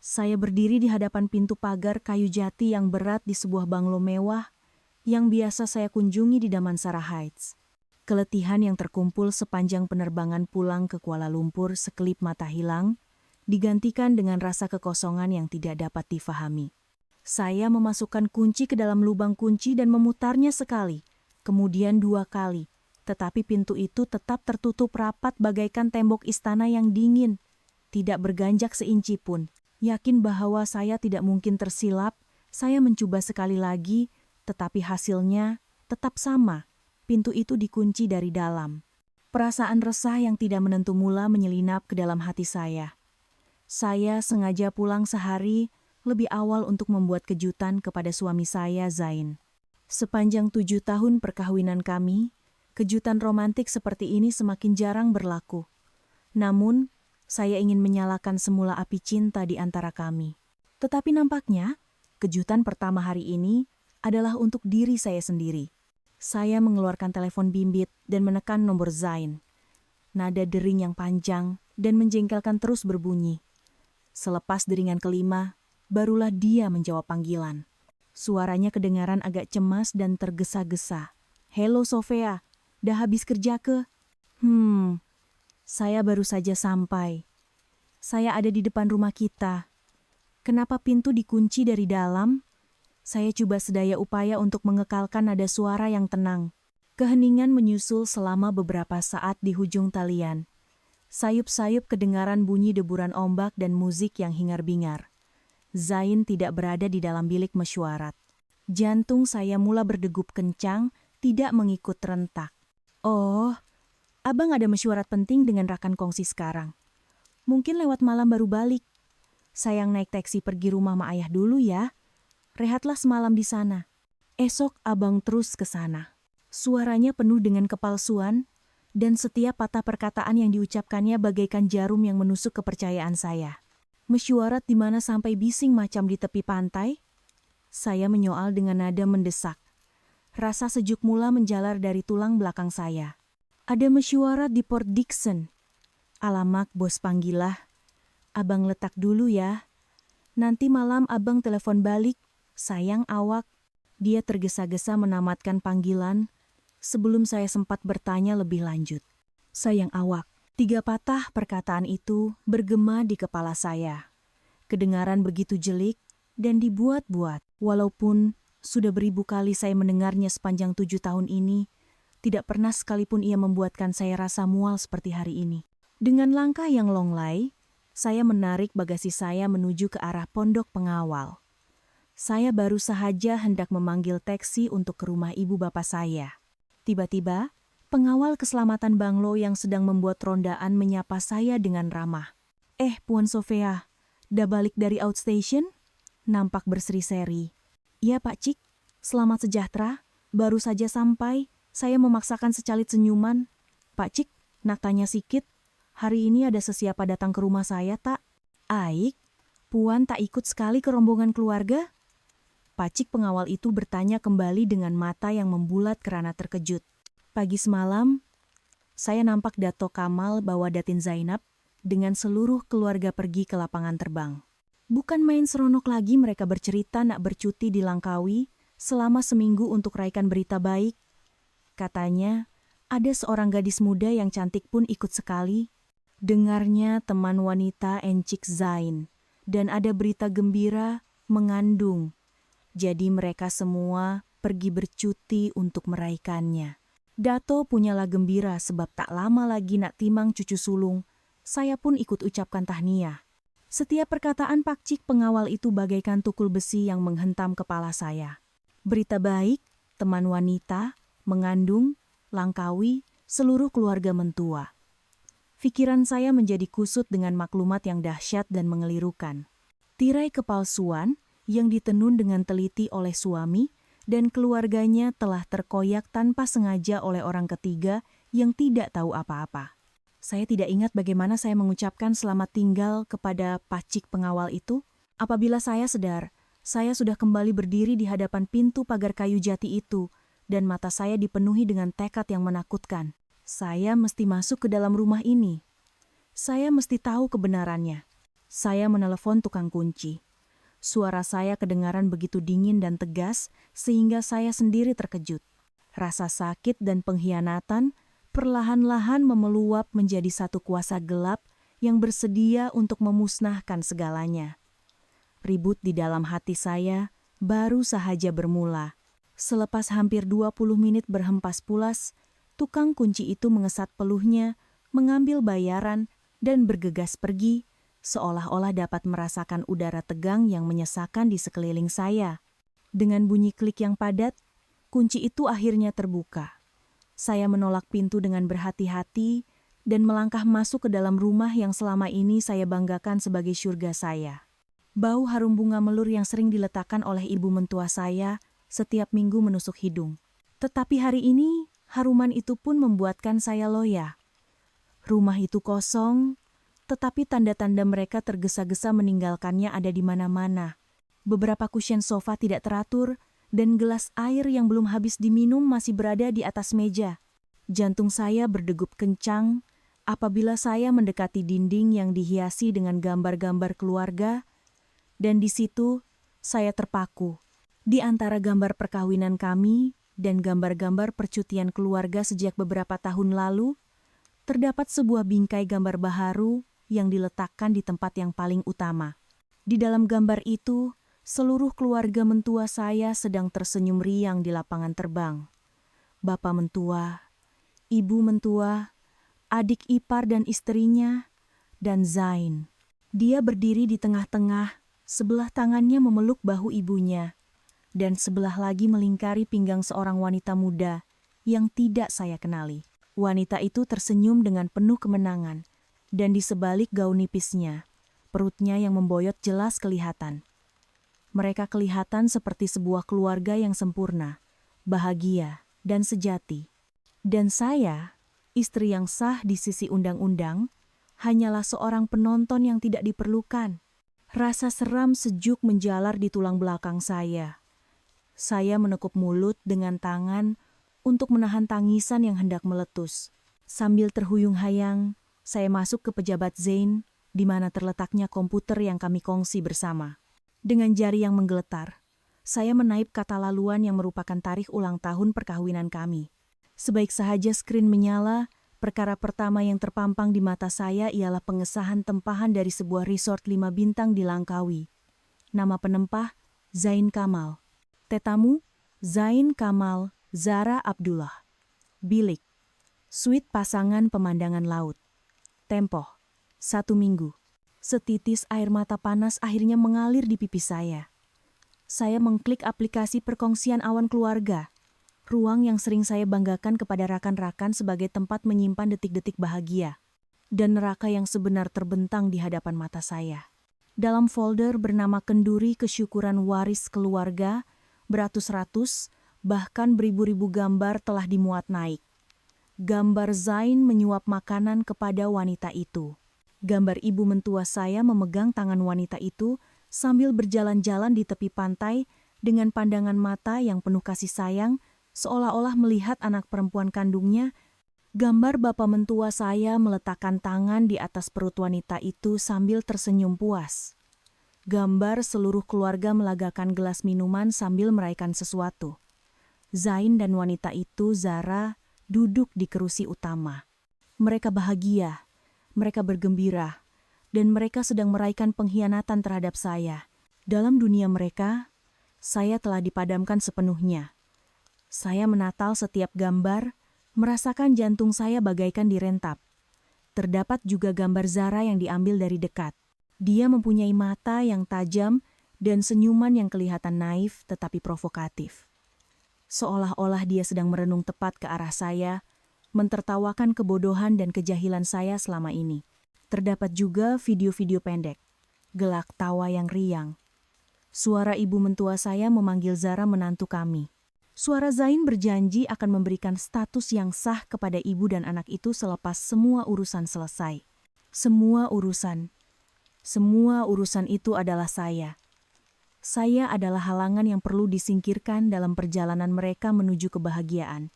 Saya berdiri di hadapan pintu pagar kayu jati yang berat di sebuah banglo mewah yang biasa saya kunjungi di Damansara Heights. Keletihan yang terkumpul sepanjang penerbangan pulang ke Kuala Lumpur sekelip mata hilang, digantikan dengan rasa kekosongan yang tidak dapat difahami. Saya memasukkan kunci ke dalam lubang kunci dan memutarnya sekali, kemudian 2 kali, tetapi pintu itu tetap tertutup rapat bagaikan tembok istana yang dingin, tidak berganjak seinci pun. Yakin bahwa saya tidak mungkin tersilap, saya mencoba sekali lagi, tetapi hasilnya tetap sama. Pintu itu dikunci dari dalam. Perasaan resah yang tidak menentu mula menyelinap ke dalam hati saya. Saya sengaja pulang sehari lebih awal untuk membuat kejutan kepada suami saya, Zain. Sepanjang 7 tahun perkawinan kami, kejutan romantik seperti ini semakin jarang berlaku. Namun, saya ingin menyalakan semula api cinta di antara kami. Tetapi nampaknya, kejutan pertama hari ini adalah untuk diri saya sendiri. Saya mengeluarkan telepon bimbit dan menekan nomor Zain. Nada dering yang panjang dan menjengkelkan terus berbunyi. Selepas deringan kelima, barulah dia menjawab panggilan. Suaranya kedengaran agak cemas dan tergesa-gesa. "Halo Sofia, dah habis kerja ke?" Saya baru saja sampai. Saya ada di depan rumah kita. Kenapa pintu dikunci dari dalam? Saya coba sedaya upaya untuk mengekalkan nada suara yang tenang. Keheningan menyusul selama beberapa saat di hujung talian. Sayup-sayup kedengaran bunyi deburan ombak dan musik yang hingar-bingar. Zain tidak berada di dalam bilik mesyuarat. Jantung saya mula berdegup kencang, tidak mengikut rentak. "Oh, abang ada mesyuarat penting dengan rakan kongsi sekarang. Mungkin lewat malam baru balik. Sayang naik taksi pergi rumah mak ayah dulu ya. Rehatlah semalam di sana. Esok abang terus ke sana." Suaranya penuh dengan kepalsuan, dan setiap patah perkataan yang diucapkannya bagaikan jarum yang menusuk kepercayaan saya. "Mesyuarat di mana sampai bising macam di tepi pantai?" Saya menyoal dengan nada mendesak. Rasa sejuk mula menjalar dari tulang belakang saya. "Ada mesyuarat di Port Dickson." "Alamak, bos panggilah. Abang letak dulu ya. Nanti malam abang telepon balik. Sayang awak." Dia tergesa-gesa menamatkan panggilan sebelum saya sempat bertanya lebih lanjut. "Sayang awak." 3 patah perkataan itu bergema di kepala saya. Kedengaran begitu jelik dan dibuat-buat. Walaupun sudah beribu kali saya mendengarnya sepanjang 7 tahun ini, tidak pernah sekalipun ia membuatkan saya rasa mual seperti hari ini. Dengan langkah yang longlai, saya menarik bagasi saya menuju ke arah pondok pengawal. Saya baru sahaja hendak memanggil taksi untuk ke rumah ibu bapak saya. Tiba-tiba, pengawal keselamatan banglo yang sedang membuat rondaan menyapa saya dengan ramah. Puan Sofia, dah balik dari outstation?" Nampak berseri-seri. "Iya Pak Cik, selamat sejahtera, baru saja sampai." Saya memaksakan secalit senyuman. "Pak Cik, nak tanya sikit, hari ini ada sesiapa datang ke rumah saya tak?" "Aik, Puan tak ikut sekali ke rombongan keluarga?" Pak Cik pengawal itu bertanya kembali dengan mata yang membulat kerana terkejut. "Pagi semalam, saya nampak Dato Kamal bawa Datin Zainab dengan seluruh keluarga pergi ke lapangan terbang. Bukan main seronok lagi mereka bercerita nak bercuti di Langkawi selama seminggu untuk raikan berita baik. Katanya, ada seorang gadis muda yang cantik pun ikut sekali. Dengarnya teman wanita Encik Zain, dan ada berita gembira mengandung. Jadi mereka semua pergi bercuti untuk meraikannya. Dato punyalah gembira sebab tak lama lagi nak timang cucu sulung. Saya pun ikut ucapkan tahniah." Setiap perkataan Pak Cik pengawal itu bagaikan tukul besi yang menghentam kepala saya. Berita baik, teman wanita, mengandung, Langkawi, seluruh keluarga mentua. Pikiran saya menjadi kusut dengan maklumat yang dahsyat dan mengelirukan. Tirai kepalsuan yang ditenun dengan teliti oleh suami dan keluarganya telah terkoyak tanpa sengaja oleh orang ketiga yang tidak tahu apa-apa. Saya tidak ingat bagaimana saya mengucapkan selamat tinggal kepada pacik pengawal itu. Apabila saya sadar, saya sudah kembali berdiri di hadapan pintu pagar kayu jati itu, dan mata saya dipenuhi dengan tekad yang menakutkan. Saya mesti masuk ke dalam rumah ini. Saya mesti tahu kebenarannya. Saya menelepon tukang kunci. Suara saya kedengaran begitu dingin dan tegas sehingga saya sendiri terkejut. Rasa sakit dan pengkhianatan perlahan-lahan memeluap menjadi satu kuasa gelap yang bersedia untuk memusnahkan segalanya. Ribut di dalam hati saya baru sahaja bermula. Selepas hampir 20 menit berhempas pulas, tukang kunci itu mengesat peluhnya, mengambil bayaran, dan bergegas pergi, seolah-olah dapat merasakan udara tegang yang menyesakan di sekeliling saya. Dengan bunyi klik yang padat, kunci itu akhirnya terbuka. Saya menolak pintu dengan berhati-hati dan melangkah masuk ke dalam rumah yang selama ini saya banggakan sebagai surga saya. Bau harum bunga melur yang sering diletakkan oleh ibu mentua saya setiap minggu menusuk hidung. Tetapi hari ini, haruman itu pun membuatkan saya loya. Rumah itu kosong, tetapi tanda-tanda mereka tergesa-gesa meninggalkannya ada di mana-mana. Beberapa kusyen sofa tidak teratur, dan gelas air yang belum habis diminum masih berada di atas meja. Jantung saya berdegup kencang apabila saya mendekati dinding yang dihiasi dengan gambar-gambar keluarga, dan di situ saya terpaku. Di antara gambar perkawinan kami dan gambar-gambar percutian keluarga sejak beberapa tahun lalu, terdapat sebuah bingkai gambar baharu yang diletakkan di tempat yang paling utama. Di dalam gambar itu, seluruh keluarga mentua saya sedang tersenyum riang di lapangan terbang. Bapak mentua, ibu mentua, adik ipar dan istrinya, dan Zain. Dia berdiri di tengah-tengah, sebelah tangannya memeluk bahu ibunya, dan sebelah lagi melingkari pinggang seorang wanita muda yang tidak saya kenali. Wanita itu tersenyum dengan penuh kemenangan, dan di sebalik gaun nipisnya, perutnya yang memboyot jelas kelihatan. Mereka kelihatan seperti sebuah keluarga yang sempurna, bahagia, dan sejati. Dan saya, istri yang sah di sisi undang-undang, hanyalah seorang penonton yang tidak diperlukan. Rasa seram sejuk menjalar di tulang belakang saya. Saya menekuk mulut dengan tangan untuk menahan tangisan yang hendak meletus. Sambil terhuyung-hayang, saya masuk ke pejabat Zain, di mana terletaknya komputer yang kami kongsi bersama. Dengan jari yang menggeletar, saya menaip kata laluan yang merupakan tarikh ulang tahun perkawinan kami. Sebaik sahaja skrin menyala, perkara pertama yang terpampang di mata saya ialah pengesahan tempahan dari sebuah resort 5 bintang di Langkawi. Nama penempah, Zain Kamal. Tetamu, Zain Kamal Zara Abdullah. Bilik, suite pasangan pemandangan laut. Tempoh, 1 minggu. Setitis air mata panas akhirnya mengalir di pipi saya. Saya mengklik aplikasi perkongsian awan keluarga. Ruang yang sering saya banggakan kepada rakan-rakan sebagai tempat menyimpan detik-detik bahagia. Dan neraka yang sebenar terbentang di hadapan mata saya. Dalam folder bernama Kenduri Kesyukuran Waris Keluarga, beratus-ratus, bahkan beribu-ribu gambar telah dimuat naik. Gambar Zain menyuap makanan kepada wanita itu. Gambar ibu mentua saya memegang tangan wanita itu sambil berjalan-jalan di tepi pantai dengan pandangan mata yang penuh kasih sayang, seolah-olah melihat anak perempuan kandungnya. Gambar bapak mentua saya meletakkan tangan di atas perut wanita itu sambil tersenyum puas. Gambar seluruh keluarga melagakan gelas minuman sambil meraihkan sesuatu. Zain dan wanita itu, Zara, duduk di kerusi utama. Mereka bahagia, mereka bergembira, dan mereka sedang meraihkan pengkhianatan terhadap saya. Dalam dunia mereka, saya telah dipadamkan sepenuhnya. Saya menatal setiap gambar, merasakan jantung saya bagaikan direntap. Terdapat juga gambar Zara yang diambil dari dekat. Dia mempunyai mata yang tajam dan senyuman yang kelihatan naif tetapi provokatif. Seolah-olah dia sedang merenung tepat ke arah saya, mentertawakan kebodohan dan kejahilan saya selama ini. Terdapat juga video-video pendek, gelak tawa yang riang. Suara ibu mentua saya memanggil Zara menantu kami. Suara Zain berjanji akan memberikan status yang sah kepada ibu dan anak itu selepas semua urusan selesai. Semua urusan itu adalah saya. Saya adalah halangan yang perlu disingkirkan dalam perjalanan mereka menuju kebahagiaan.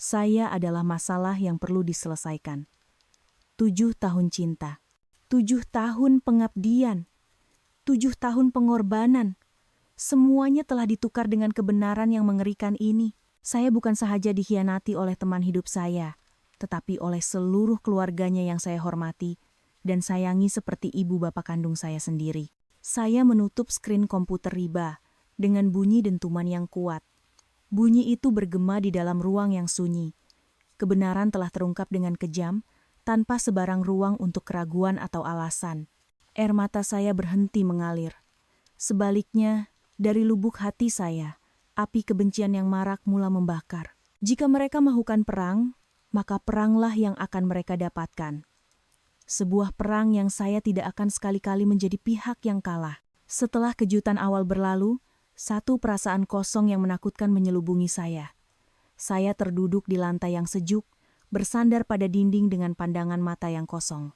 Saya adalah masalah yang perlu diselesaikan. 7 tahun cinta. 7 tahun pengabdian, 7 tahun pengorbanan. Semuanya telah ditukar dengan kebenaran yang mengerikan ini. Saya bukan sahaja dikhianati oleh teman hidup saya, tetapi oleh seluruh keluarganya yang saya hormati dan sayangi seperti ibu bapak kandung saya sendiri. Saya menutup skrin komputer riba dengan bunyi dentuman yang kuat. Bunyi itu bergema di dalam ruang yang sunyi. Kebenaran telah terungkap dengan kejam, tanpa sebarang ruang untuk keraguan atau alasan. Air mata saya berhenti mengalir. Sebaliknya, dari lubuk hati saya, api kebencian yang marak mula membakar. Jika mereka mahukan perang, maka peranglah yang akan mereka dapatkan. Sebuah perang yang saya tidak akan sekali-kali menjadi pihak yang kalah. Setelah kejutan awal berlalu, satu perasaan kosong yang menakutkan menyelubungi saya. Saya terduduk di lantai yang sejuk, bersandar pada dinding dengan pandangan mata yang kosong.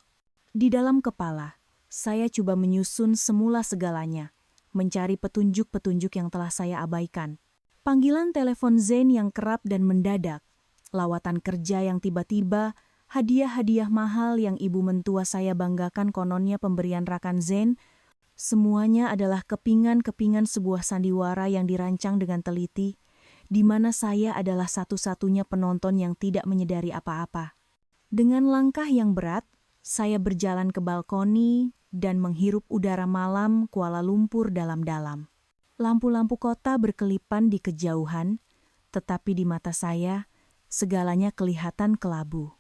Di dalam kepala, saya coba menyusun semula segalanya, mencari petunjuk-petunjuk yang telah saya abaikan. Panggilan telepon Zain yang kerap dan mendadak, lawatan kerja yang tiba-tiba, hadiah-hadiah mahal yang ibu mentua saya banggakan kononnya pemberian rakan Zain, semuanya adalah kepingan-kepingan sebuah sandiwara yang dirancang dengan teliti, di mana saya adalah satu-satunya penonton yang tidak menyadari apa-apa. Dengan langkah yang berat, saya berjalan ke balkoni dan menghirup udara malam Kuala Lumpur dalam-dalam. Lampu-lampu kota berkelipan di kejauhan, tetapi di mata saya, segalanya kelihatan kelabu.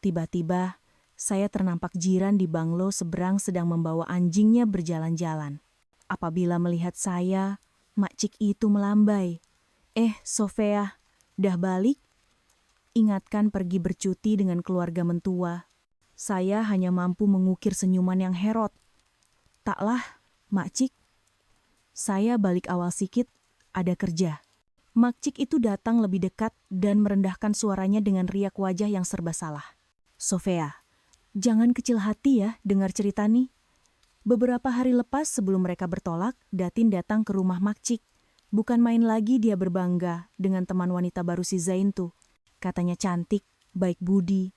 Tiba-tiba, saya ternampak jiran di banglo seberang sedang membawa anjingnya berjalan-jalan. Apabila melihat saya, makcik itu melambai. Sofia, dah balik? Ingatkan pergi bercuti dengan keluarga mentua. Saya hanya mampu mengukir senyuman yang herot. Taklah, makcik. Saya balik awal sikit, ada kerja. Makcik itu datang lebih dekat dan merendahkan suaranya dengan riak wajah yang serba salah. Sofia, jangan kecil hati ya dengar cerita nih. Beberapa hari lepas sebelum mereka bertolak, Datin datang ke rumah makcik. Bukan main lagi dia berbangga dengan teman wanita baru si Zain tuh. Katanya cantik, baik budi,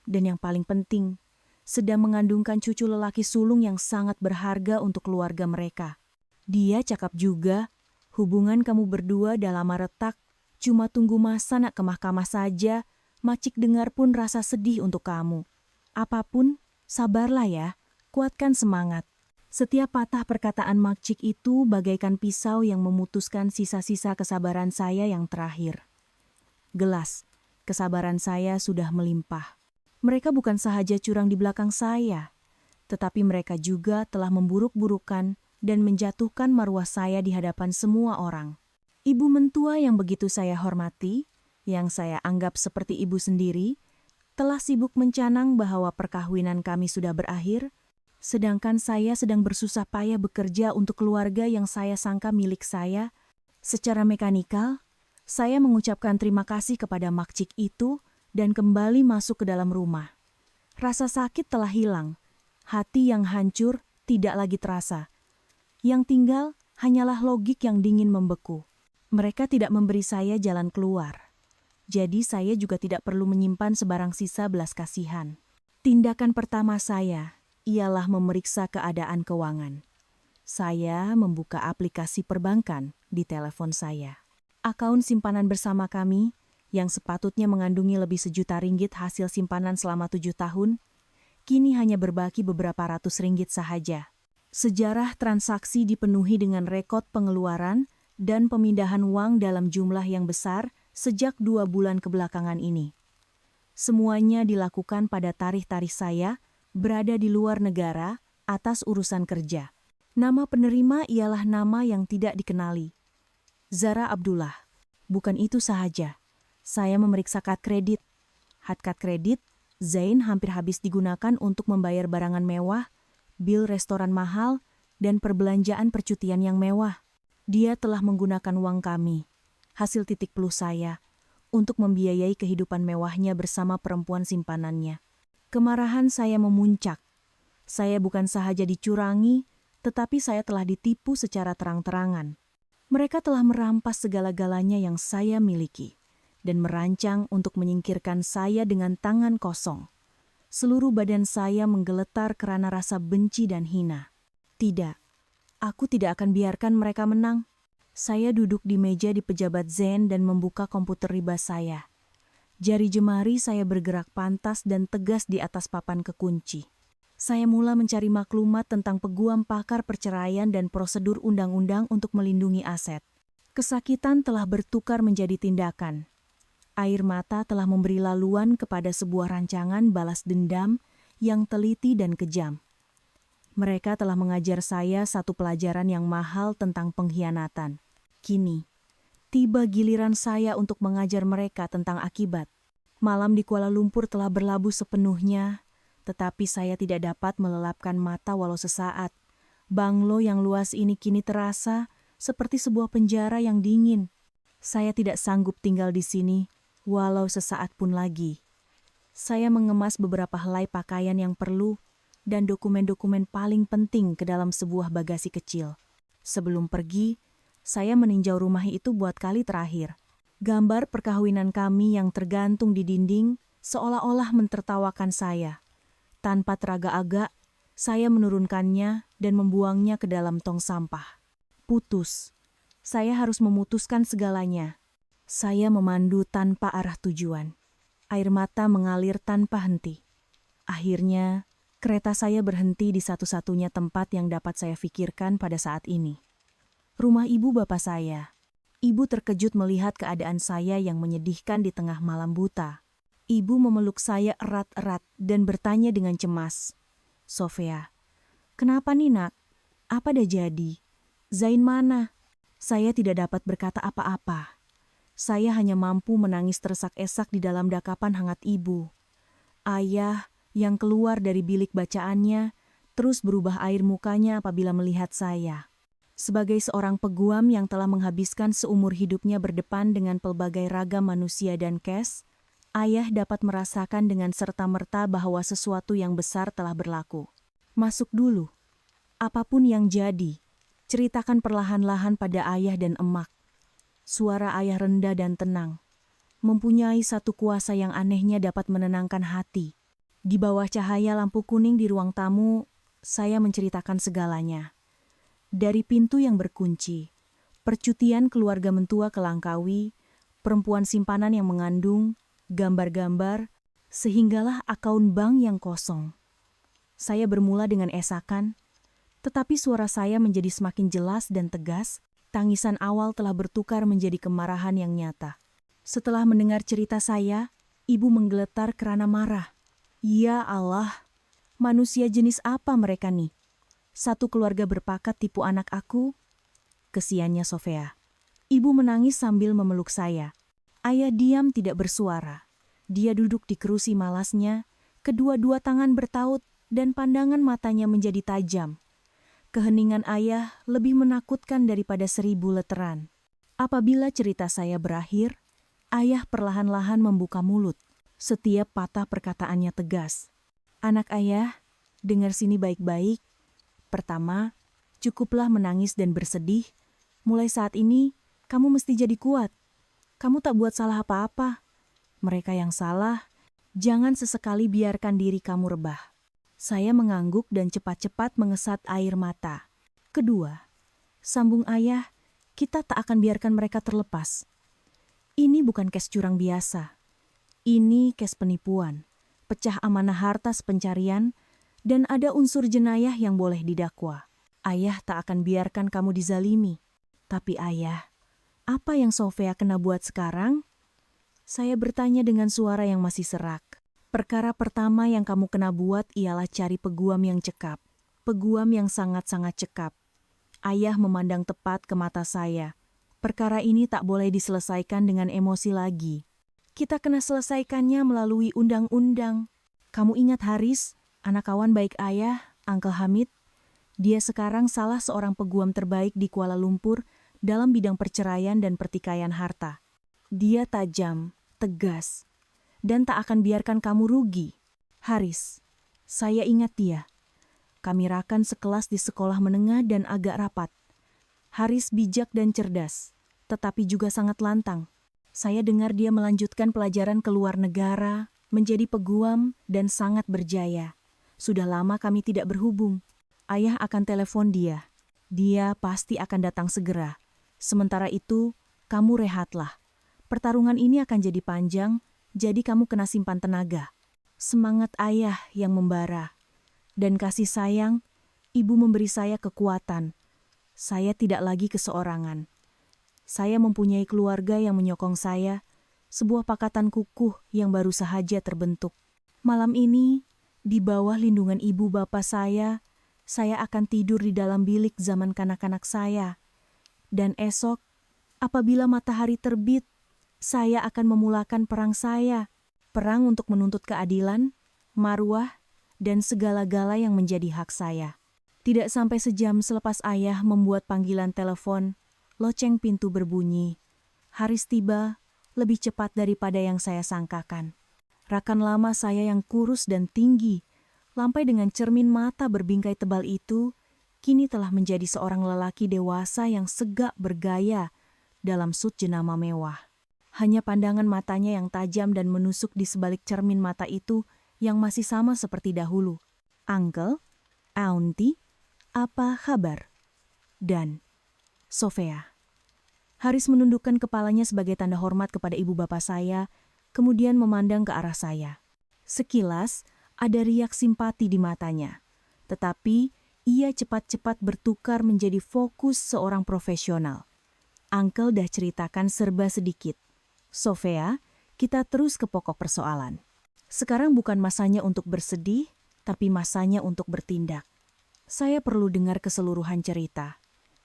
dan yang paling penting, sedang mengandungkan cucu lelaki sulung yang sangat berharga untuk keluarga mereka. Dia cakap juga, hubungan kamu berdua dah lama retak, cuma tunggu masa nak ke mahkamah saja, makcik dengar pun rasa sedih untuk kamu. Apapun, sabarlah ya, kuatkan semangat. Setiap patah perkataan makcik itu bagaikan pisau yang memutuskan sisa-sisa kesabaran saya yang terakhir. Gelas, kesabaran saya sudah melimpah. Mereka bukan sahaja curang di belakang saya, tetapi mereka juga telah memburuk-burukan dan menjatuhkan marwah saya di hadapan semua orang. Ibu mentua yang begitu saya hormati, yang saya anggap seperti ibu sendiri, telah sibuk mencanang bahwa perkawinan kami sudah berakhir, sedangkan saya sedang bersusah payah bekerja untuk keluarga yang saya sangka milik saya. Secara mekanikal, saya mengucapkan terima kasih kepada makcik itu dan kembali masuk ke dalam rumah. Rasa sakit telah hilang, hati yang hancur tidak lagi terasa. Yang tinggal hanyalah logik yang dingin membeku. Mereka tidak memberi saya jalan keluar. Jadi saya juga tidak perlu menyimpan sebarang sisa belas kasihan. Tindakan pertama saya ialah memeriksa keadaan keuangan. Saya membuka aplikasi perbankan di telepon saya. Akaun simpanan bersama kami, yang sepatutnya mengandungi lebih RM1.000.000 hasil simpanan selama 7 tahun, kini hanya berbaki beberapa ratus ringgit sahaja. Sejarah transaksi dipenuhi dengan rekod pengeluaran dan pemindahan uang dalam jumlah yang besar sejak 2 bulan kebelakangan ini. Semuanya dilakukan pada tarikh-tarikh saya berada di luar negara atas urusan kerja. Nama penerima ialah nama yang tidak dikenali. Zara Abdullah. Bukan itu sahaja. Saya memeriksa kad kredit. Kad kredit, Zain hampir habis digunakan untuk membayar barangan mewah, bil restoran mahal, dan perbelanjaan percutian yang mewah. Dia telah menggunakan uang kami, hasil titik plus saya, untuk membiayai kehidupan mewahnya bersama perempuan simpanannya. Kemarahan saya memuncak. Saya bukan sahaja dicurangi, tetapi saya telah ditipu secara terang-terangan. Mereka telah merampas segala-galanya yang saya miliki dan merancang untuk menyingkirkan saya dengan tangan kosong. Seluruh badan saya menggeletar karena rasa benci dan hina. Tidak, aku tidak akan biarkan mereka menang. Saya duduk di meja di pejabat Zen dan membuka komputer riba saya. Jari jemari saya bergerak pantas dan tegas di atas papan kekunci. Saya mula mencari maklumat tentang peguam pakar perceraian dan prosedur undang-undang untuk melindungi aset. Kesakitan telah bertukar menjadi tindakan. Air mata telah memberi laluan kepada sebuah rancangan balas dendam yang teliti dan kejam. Mereka telah mengajar saya satu pelajaran yang mahal tentang pengkhianatan. Kini, tiba giliran saya untuk mengajar mereka tentang akibat. Malam di Kuala Lumpur telah berlabuh sepenuhnya, tetapi saya tidak dapat melelapkan mata walau sesaat. Banglo yang luas ini kini terasa seperti sebuah penjara yang dingin. Saya tidak sanggup tinggal di sini, walau sesaat pun lagi. Saya mengemas beberapa helai pakaian yang perlu dan dokumen-dokumen paling penting ke dalam sebuah bagasi kecil. Sebelum pergi, saya meninjau rumah itu buat kali terakhir. Gambar perkawinan kami yang tergantung di dinding seolah-olah mentertawakan saya. Tanpa teraga-aga, saya menurunkannya dan membuangnya ke dalam tong sampah. Putus. Saya harus memutuskan segalanya. Saya memandu tanpa arah tujuan. Air mata mengalir tanpa henti. Akhirnya, kereta saya berhenti di satu-satunya tempat yang dapat saya pikirkan pada saat ini. Rumah ibu bapak saya. Ibu terkejut melihat keadaan saya yang menyedihkan di tengah malam buta. Ibu memeluk saya erat-erat dan bertanya dengan cemas. "Sofia, kenapa nih nak? Apa dah jadi? Zain mana?" Saya tidak dapat berkata apa-apa. Saya hanya mampu menangis tersak-esak di dalam dakapan hangat ibu. Ayah yang keluar dari bilik bacaannya terus berubah air mukanya apabila melihat saya. Sebagai seorang peguam yang telah menghabiskan seumur hidupnya berdepan dengan pelbagai ragam manusia dan kes, ayah dapat merasakan dengan serta-merta bahwa sesuatu yang besar telah berlaku. "Masuk dulu. Apapun yang jadi, ceritakan perlahan-lahan pada ayah dan emak." Suara ayah rendah dan tenang. Mempunyai satu kuasa yang anehnya dapat menenangkan hati. Di bawah cahaya lampu kuning di ruang tamu, saya menceritakan segalanya. Dari pintu yang berkunci, percutian keluarga mentua ke Langkawi, perempuan simpanan yang mengandung, gambar-gambar, sehinggalah akaun bank yang kosong. Saya bermula dengan esakan, tetapi suara saya menjadi semakin jelas dan tegas. Tangisan awal telah bertukar menjadi kemarahan yang nyata. Setelah mendengar cerita saya, ibu menggeletar kerana marah. "Ya Allah, manusia jenis apa mereka nih? Satu keluarga berpakat tipu anak aku?" Kesiannya Sofia. Ibu menangis sambil memeluk saya. Ayah diam tidak bersuara. Dia duduk di kerusi malasnya, kedua-dua tangan bertaut dan pandangan matanya menjadi tajam. Keheningan ayah lebih menakutkan daripada 1000 leteran. Apabila cerita saya berakhir, ayah perlahan-lahan membuka mulut. Setiap patah perkataannya tegas. "Anak ayah, dengar sini baik-baik. Pertama, cukuplah menangis dan bersedih. Mulai saat ini, kamu mesti jadi kuat. Kamu tak buat salah apa-apa. Mereka yang salah, jangan sesekali biarkan diri kamu rebah." Saya mengangguk dan cepat-cepat mengesat air mata. "Kedua, sambung ayah, kita tak akan biarkan mereka terlepas. Ini bukan kes curang biasa. Ini kes penipuan, pecah amanah harta pencarian, dan ada unsur jenayah yang boleh didakwa. Ayah tak akan biarkan kamu dizalimi. Tapi ayah, apa yang Sofia kena buat sekarang?" Saya bertanya dengan suara yang masih serak. "Perkara pertama yang kamu kena buat ialah cari peguam yang cekap. Peguam yang sangat-sangat cekap." Ayah memandang tepat ke mata saya. "Perkara ini tak boleh diselesaikan dengan emosi lagi. Kita kena selesaikannya melalui undang-undang. Kamu ingat Haris, anak kawan baik ayah, Uncle Hamid? Dia sekarang salah seorang peguam terbaik di Kuala Lumpur dalam bidang perceraian dan pertikaian harta. Dia tajam, tegas, dan tak akan biarkan kamu rugi. Haris, saya ingat dia. Kami rakan sekelas di sekolah menengah dan agak rapat. Haris bijak dan cerdas, tetapi juga sangat lantang. Saya dengar dia melanjutkan pelajaran ke luar negara, menjadi peguam dan sangat berjaya. Sudah lama kami tidak berhubung. Ayah akan telepon dia. Dia pasti akan datang segera. Sementara itu, kamu rehatlah. Pertarungan ini akan jadi panjang, jadi kamu kena simpan tenaga. Semangat ayah yang membara. Dan kasih sayang, ibu memberi saya kekuatan. Saya tidak lagi keseorangan. Saya mempunyai keluarga yang menyokong saya, sebuah pakatan kukuh yang baru saja terbentuk. Malam ini, di bawah lindungan ibu bapa saya akan tidur di dalam bilik zaman kanak-kanak saya. Dan esok, apabila matahari terbit, saya akan memulakan perang saya. Perang untuk menuntut keadilan, marwah, dan segala-gala yang menjadi hak saya. Tidak sampai sejam selepas ayah membuat panggilan telepon, loceng pintu berbunyi. Haris tiba lebih cepat daripada yang saya sangkakan. Rakan lama saya yang kurus dan tinggi, lampai dengan cermin mata berbingkai tebal itu, kini telah menjadi seorang lelaki dewasa yang segak bergaya dalam sut jenama mewah. Hanya pandangan matanya yang tajam dan menusuk di sebalik cermin mata itu yang masih sama seperti dahulu. Uncle, Auntie, apa kabar? Dan Sofia. Haris menundukkan kepalanya sebagai tanda hormat kepada ibu bapa saya, kemudian memandang ke arah saya. Sekilas, ada riak simpati di matanya. Tetapi, ia cepat-cepat bertukar menjadi fokus seorang profesional. Uncle dah ceritakan serba sedikit. Sofia, kita terus ke pokok persoalan. Sekarang bukan masanya untuk bersedih, tapi masanya untuk bertindak. Saya perlu dengar keseluruhan cerita.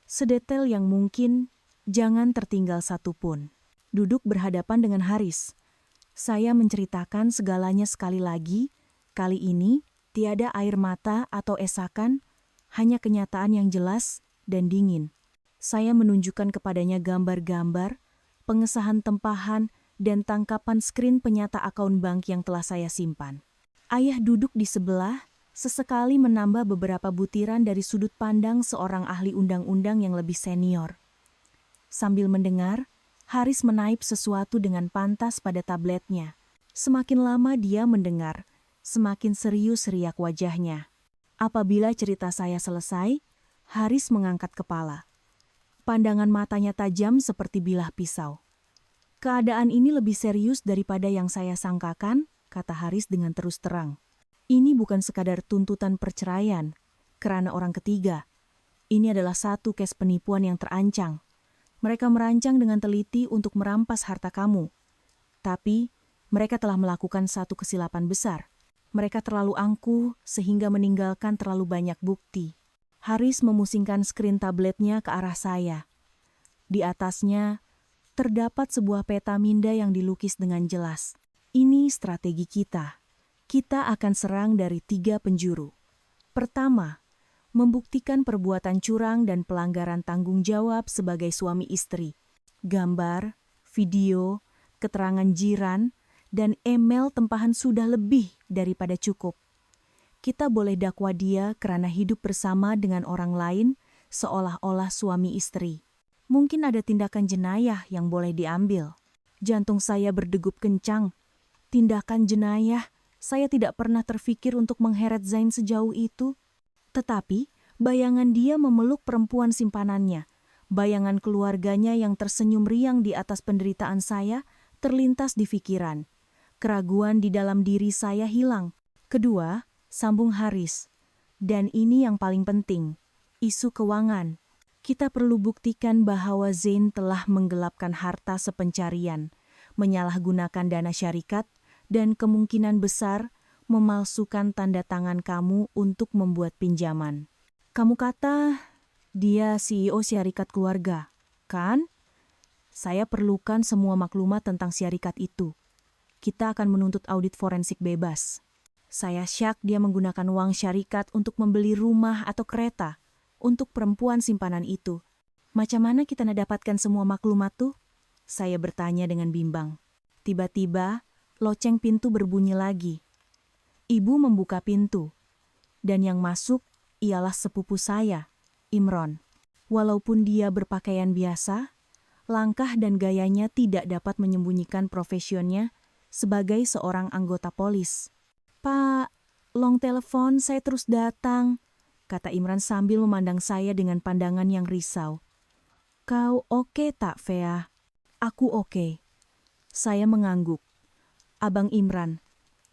Sedetail yang mungkin, jangan tertinggal satu pun. Duduk berhadapan dengan Haris. Saya menceritakan segalanya sekali lagi. Kali ini, tiada air mata atau esakan, hanya kenyataan yang jelas dan dingin. Saya menunjukkan kepadanya gambar-gambar, pengesahan tempahan, dan tangkapan skrin penyata akun bank yang telah saya simpan. Ayah duduk di sebelah, sesekali menambah beberapa butiran dari sudut pandang seorang ahli undang-undang yang lebih senior. Sambil mendengar, Haris menaip sesuatu dengan pantas pada tabletnya. Semakin lama dia mendengar, semakin serius riak wajahnya. Apabila cerita saya selesai, Haris mengangkat kepala. Pandangan matanya tajam seperti bilah pisau. Keadaan ini lebih serius daripada yang saya sangkakan, kata Haris dengan terus terang. Ini bukan sekadar tuntutan perceraian, kerana orang ketiga. Ini adalah satu kes penipuan yang terancang. Mereka merancang dengan teliti untuk merampas harta kamu. Tapi, mereka telah melakukan satu kesilapan besar. Mereka terlalu angkuh sehingga meninggalkan terlalu banyak bukti. Haris memusingkan skrin tabletnya ke arah saya. Di atasnya, terdapat sebuah peta minda yang dilukis dengan jelas. Ini strategi kita. Kita akan serang dari 3 penjuru. Pertama, membuktikan perbuatan curang dan pelanggaran tanggung jawab sebagai suami istri. Gambar, video, keterangan jiran, dan email tempahan sudah lebih daripada cukup. Kita boleh dakwa dia kerana hidup bersama dengan orang lain seolah-olah suami istri. Mungkin ada tindakan jenayah yang boleh diambil. Jantung saya berdegup kencang. Tindakan jenayah, saya tidak pernah terfikir untuk mengheret Zain sejauh itu. Tetapi, bayangan dia memeluk perempuan simpanannya, bayangan keluarganya yang tersenyum riang di atas penderitaan saya, terlintas di pikiran. Keraguan di dalam diri saya hilang. Kedua, sambung Haris. Dan ini yang paling penting, isu keuangan. Kita perlu buktikan bahwa Zain telah menggelapkan harta sepencarian, menyalahgunakan dana syarikat, dan kemungkinan besar memalsukan tanda tangan kamu untuk membuat pinjaman. Kamu kata dia CEO syarikat keluarga, kan? Saya perlukan semua maklumat tentang syarikat itu. Kita akan menuntut audit forensik bebas. Saya syak dia menggunakan uang syarikat untuk membeli rumah atau kereta untuk perempuan simpanan itu. Macam mana kita dapatkan semua maklumat tuh? Saya bertanya dengan bimbang. Tiba-tiba, loceng pintu berbunyi lagi. Ibu membuka pintu, dan yang masuk ialah sepupu saya, Imron. Walaupun dia berpakaian biasa, langkah dan gayanya tidak dapat menyembunyikan profesionnya sebagai seorang anggota polis. "Pak, long telepon saya terus datang," kata Imran sambil memandang saya dengan pandangan yang risau. "Kau oke tak, Fea?" "Aku oke." Saya mengangguk. "Abang Imran,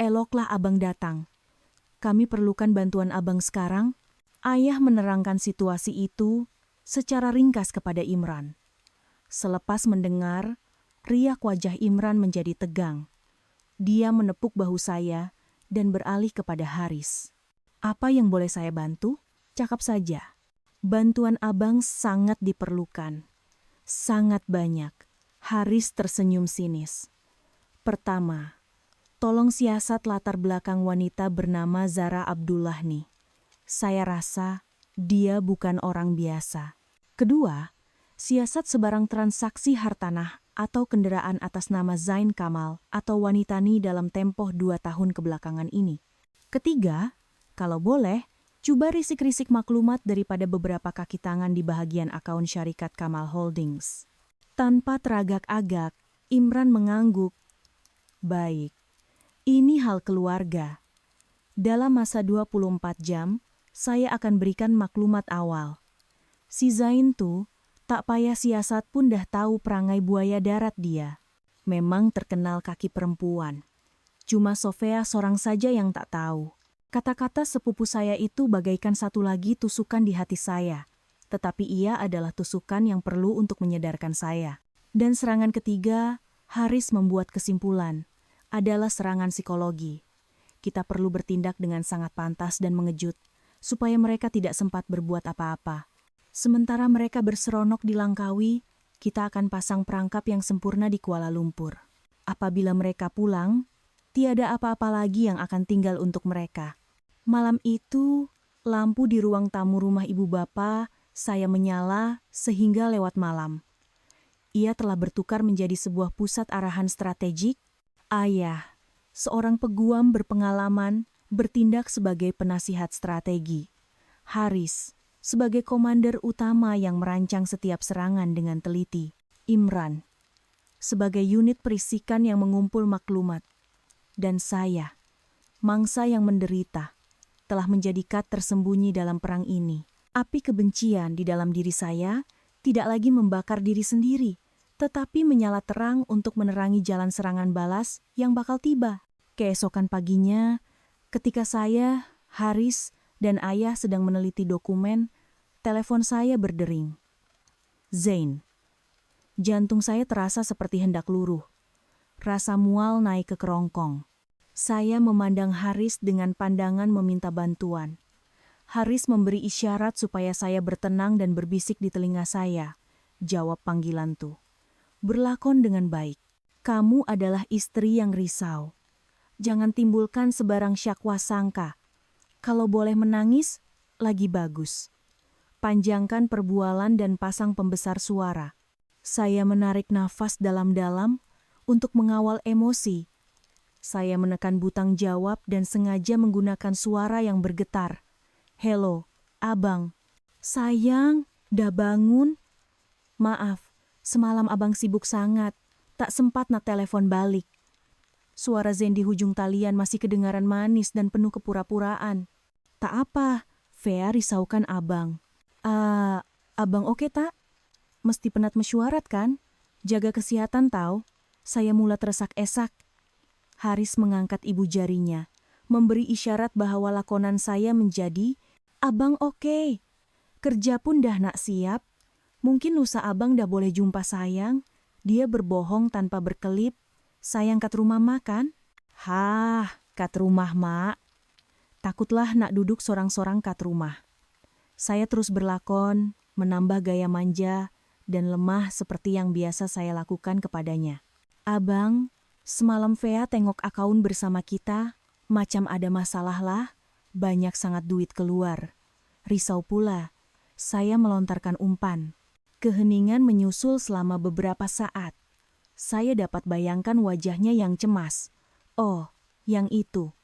eloklah abang datang. Kami perlukan bantuan abang sekarang." Ayah menerangkan situasi itu secara ringkas kepada Imran. Selepas mendengar, riak wajah Imran menjadi tegang. Dia menepuk bahu saya dan beralih kepada Haris. "Apa yang boleh saya bantu? Cakap saja." "Bantuan abang sangat diperlukan. Sangat banyak." Haris tersenyum sinis. "Pertama, tolong siasat latar belakang wanita bernama Zara Abdullah nih. Saya rasa dia bukan orang biasa. Kedua, siasat sebarang transaksi hartanah atau kendaraan atas nama Zain Kamal atau wanita ini dalam tempoh 2 tahun kebelakangan ini. Ketiga, kalau boleh, coba risik-risik maklumat daripada beberapa kaki tangan di bahagian akaun syarikat Kamal Holdings." Tanpa teragak-agak, Imran mengangguk. "Baik, ini hal keluarga. Dalam masa 24 jam, saya akan berikan maklumat awal. Si Zain tuh, tak payah siasat pun dah tahu perangai buaya darat dia. Memang terkenal kaki perempuan. Cuma Sofia seorang saja yang tak tahu." Kata-kata sepupu saya itu bagaikan satu lagi tusukan di hati saya. Tetapi ia adalah tusukan yang perlu untuk menyadarkan saya. Dan serangan ketiga, Haris membuat kesimpulan, adalah serangan psikologi. Kita perlu bertindak dengan sangat pantas dan mengejut, supaya mereka tidak sempat berbuat apa-apa. Sementara mereka berseronok di Langkawi, kita akan pasang perangkap yang sempurna di Kuala Lumpur. Apabila mereka pulang, tiada apa-apa lagi yang akan tinggal untuk mereka. Malam itu, lampu di ruang tamu rumah ibu bapa saya menyala sehingga lewat malam. Ia telah bertukar menjadi sebuah pusat arahan strategik. Ayah, seorang peguam berpengalaman, bertindak sebagai penasihat strategi. Haris, sebagai komander utama yang merancang setiap serangan dengan teliti. Imran, sebagai unit perisikan yang mengumpul maklumat. Dan saya, mangsa yang menderita, telah menjadi kat tersembunyi dalam perang ini. Api kebencian di dalam diri saya tidak lagi membakar diri sendiri, tetapi menyala terang untuk menerangi jalan serangan balas yang bakal tiba. Keesokan paginya, ketika saya, Haris, dan ayah sedang meneliti dokumen, telepon saya berdering. "Zain." Jantung saya terasa seperti hendak luruh. Rasa mual naik ke kerongkong. Saya memandang Haris dengan pandangan meminta bantuan. Haris memberi isyarat supaya saya bertenang dan berbisik di telinga saya. Jawab panggilan tuh. "Berlakon dengan baik. Kamu adalah istri yang risau. Jangan timbulkan sebarang syakwa sangka. Kalau boleh menangis, lagi bagus. Panjangkan perbualan dan pasang pembesar suara." Saya menarik nafas dalam-dalam untuk mengawal emosi. Saya menekan butang jawab dan sengaja menggunakan suara yang bergetar. "Helo, abang." "Sayang, dah bangun?" "Maaf, semalam abang sibuk sangat. Tak sempat nak telepon balik." Suara Zain di hujung talian masih kedengaran manis dan penuh kepura-puraan. "Tak apa, Fea risaukan abang." Abang oke tak? Mesti penat mesyuarat kan? Jaga kesehatan tahu." Saya mula teresak-esak. Haris mengangkat ibu jarinya, memberi isyarat bahwa lakonan saya menjadi, "Abang oke. Kerja pun dah nak siap. Mungkin lusa abang dah boleh jumpa sayang." Dia berbohong tanpa berkelip. "Sayang kat rumah mak kan?" "Hah, kat rumah mak. Takutlah nak duduk sorang-sorang kat rumah." Saya terus berlakon, menambah gaya manja, dan lemah seperti yang biasa saya lakukan kepadanya. "Abang, semalam Fea tengok akaun bersama kita, macam ada masalah lah, banyak sangat duit keluar. Risau pula." Saya melontarkan umpan. Keheningan menyusul selama beberapa saat. Saya dapat bayangkan wajahnya yang cemas. "Oh, yang itu.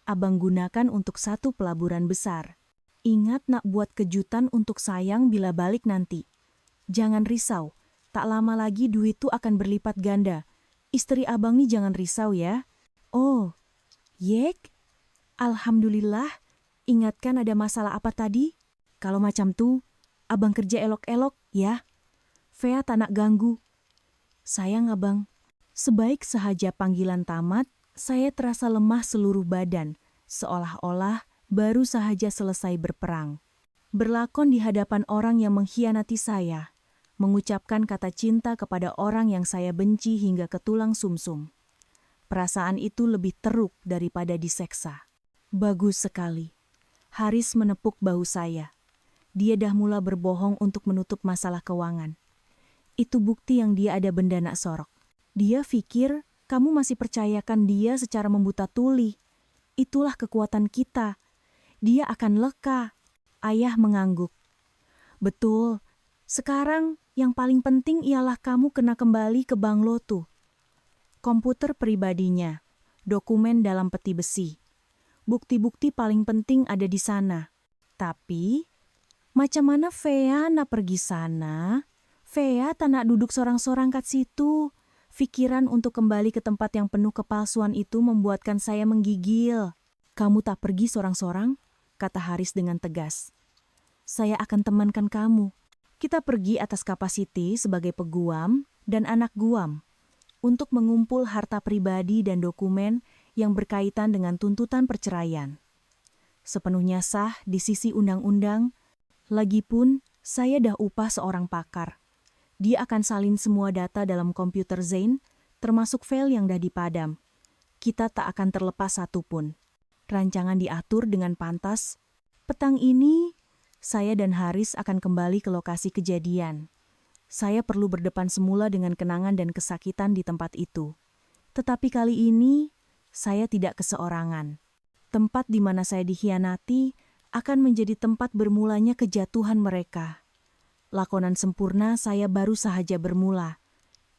Abang gunakan untuk satu pelaburan besar. Ingat nak buat kejutan untuk sayang bila balik nanti. Jangan risau, tak lama lagi duit itu akan berlipat ganda. Istri abang nih jangan risau ya. Oh, Yek? Alhamdulillah. Ingatkan ada masalah apa tadi? Kalau macam tuh, abang kerja elok-elok ya. Fea tak nak ganggu. Sayang abang. Sebaik sahaja panggilan tamat, saya terasa lemah seluruh badan, seolah-olah baru sahaja selesai berperang. Berlakon di hadapan orang yang mengkhianati saya, mengucapkan kata cinta kepada orang yang saya benci hingga ke tulang sumsum. Perasaan itu lebih teruk daripada diseksa. Bagus sekali. Haris menepuk bahu saya. Dia dah mula berbohong untuk menutup masalah keuangan. Itu bukti yang dia ada benda nak sorok. Dia pikir kamu masih percayakan dia secara membuta tuli. Itulah kekuatan kita. Dia akan leka. Ayah mengangguk. Betul. Sekarang yang paling penting ialah kamu kena kembali ke Banglo tuh. Komputer pribadinya, dokumen dalam peti besi. Bukti-bukti paling penting ada di sana. Tapi, macam mana Fea nak pergi sana? Fea tak nak duduk sorang-sorang kat situ. Fikiran untuk kembali ke tempat yang penuh kepalsuan itu membuatkan saya menggigil. Kamu tak pergi sorang-sorang? Kata Haris dengan tegas. Saya akan temankan kamu. Kita pergi atas kapasiti sebagai peguam dan anak guam untuk mengumpul harta pribadi dan dokumen yang berkaitan dengan tuntutan perceraian. Sepenuhnya sah di sisi undang-undang, lagipun saya dah upah seorang pakar. Dia akan salin semua data dalam komputer Zain, termasuk file yang dah dipadam. Kita tak akan terlepas satupun. Rancangan diatur dengan pantas. Petang ini, saya dan Haris akan kembali ke lokasi kejadian. Saya perlu berdepan semula dengan kenangan dan kesakitan di tempat itu. Tetapi kali ini, saya tidak keseorangan. Tempat di mana saya dikhianati akan menjadi tempat bermulanya kejatuhan mereka. Lakonan sempurna saya baru sahaja bermula.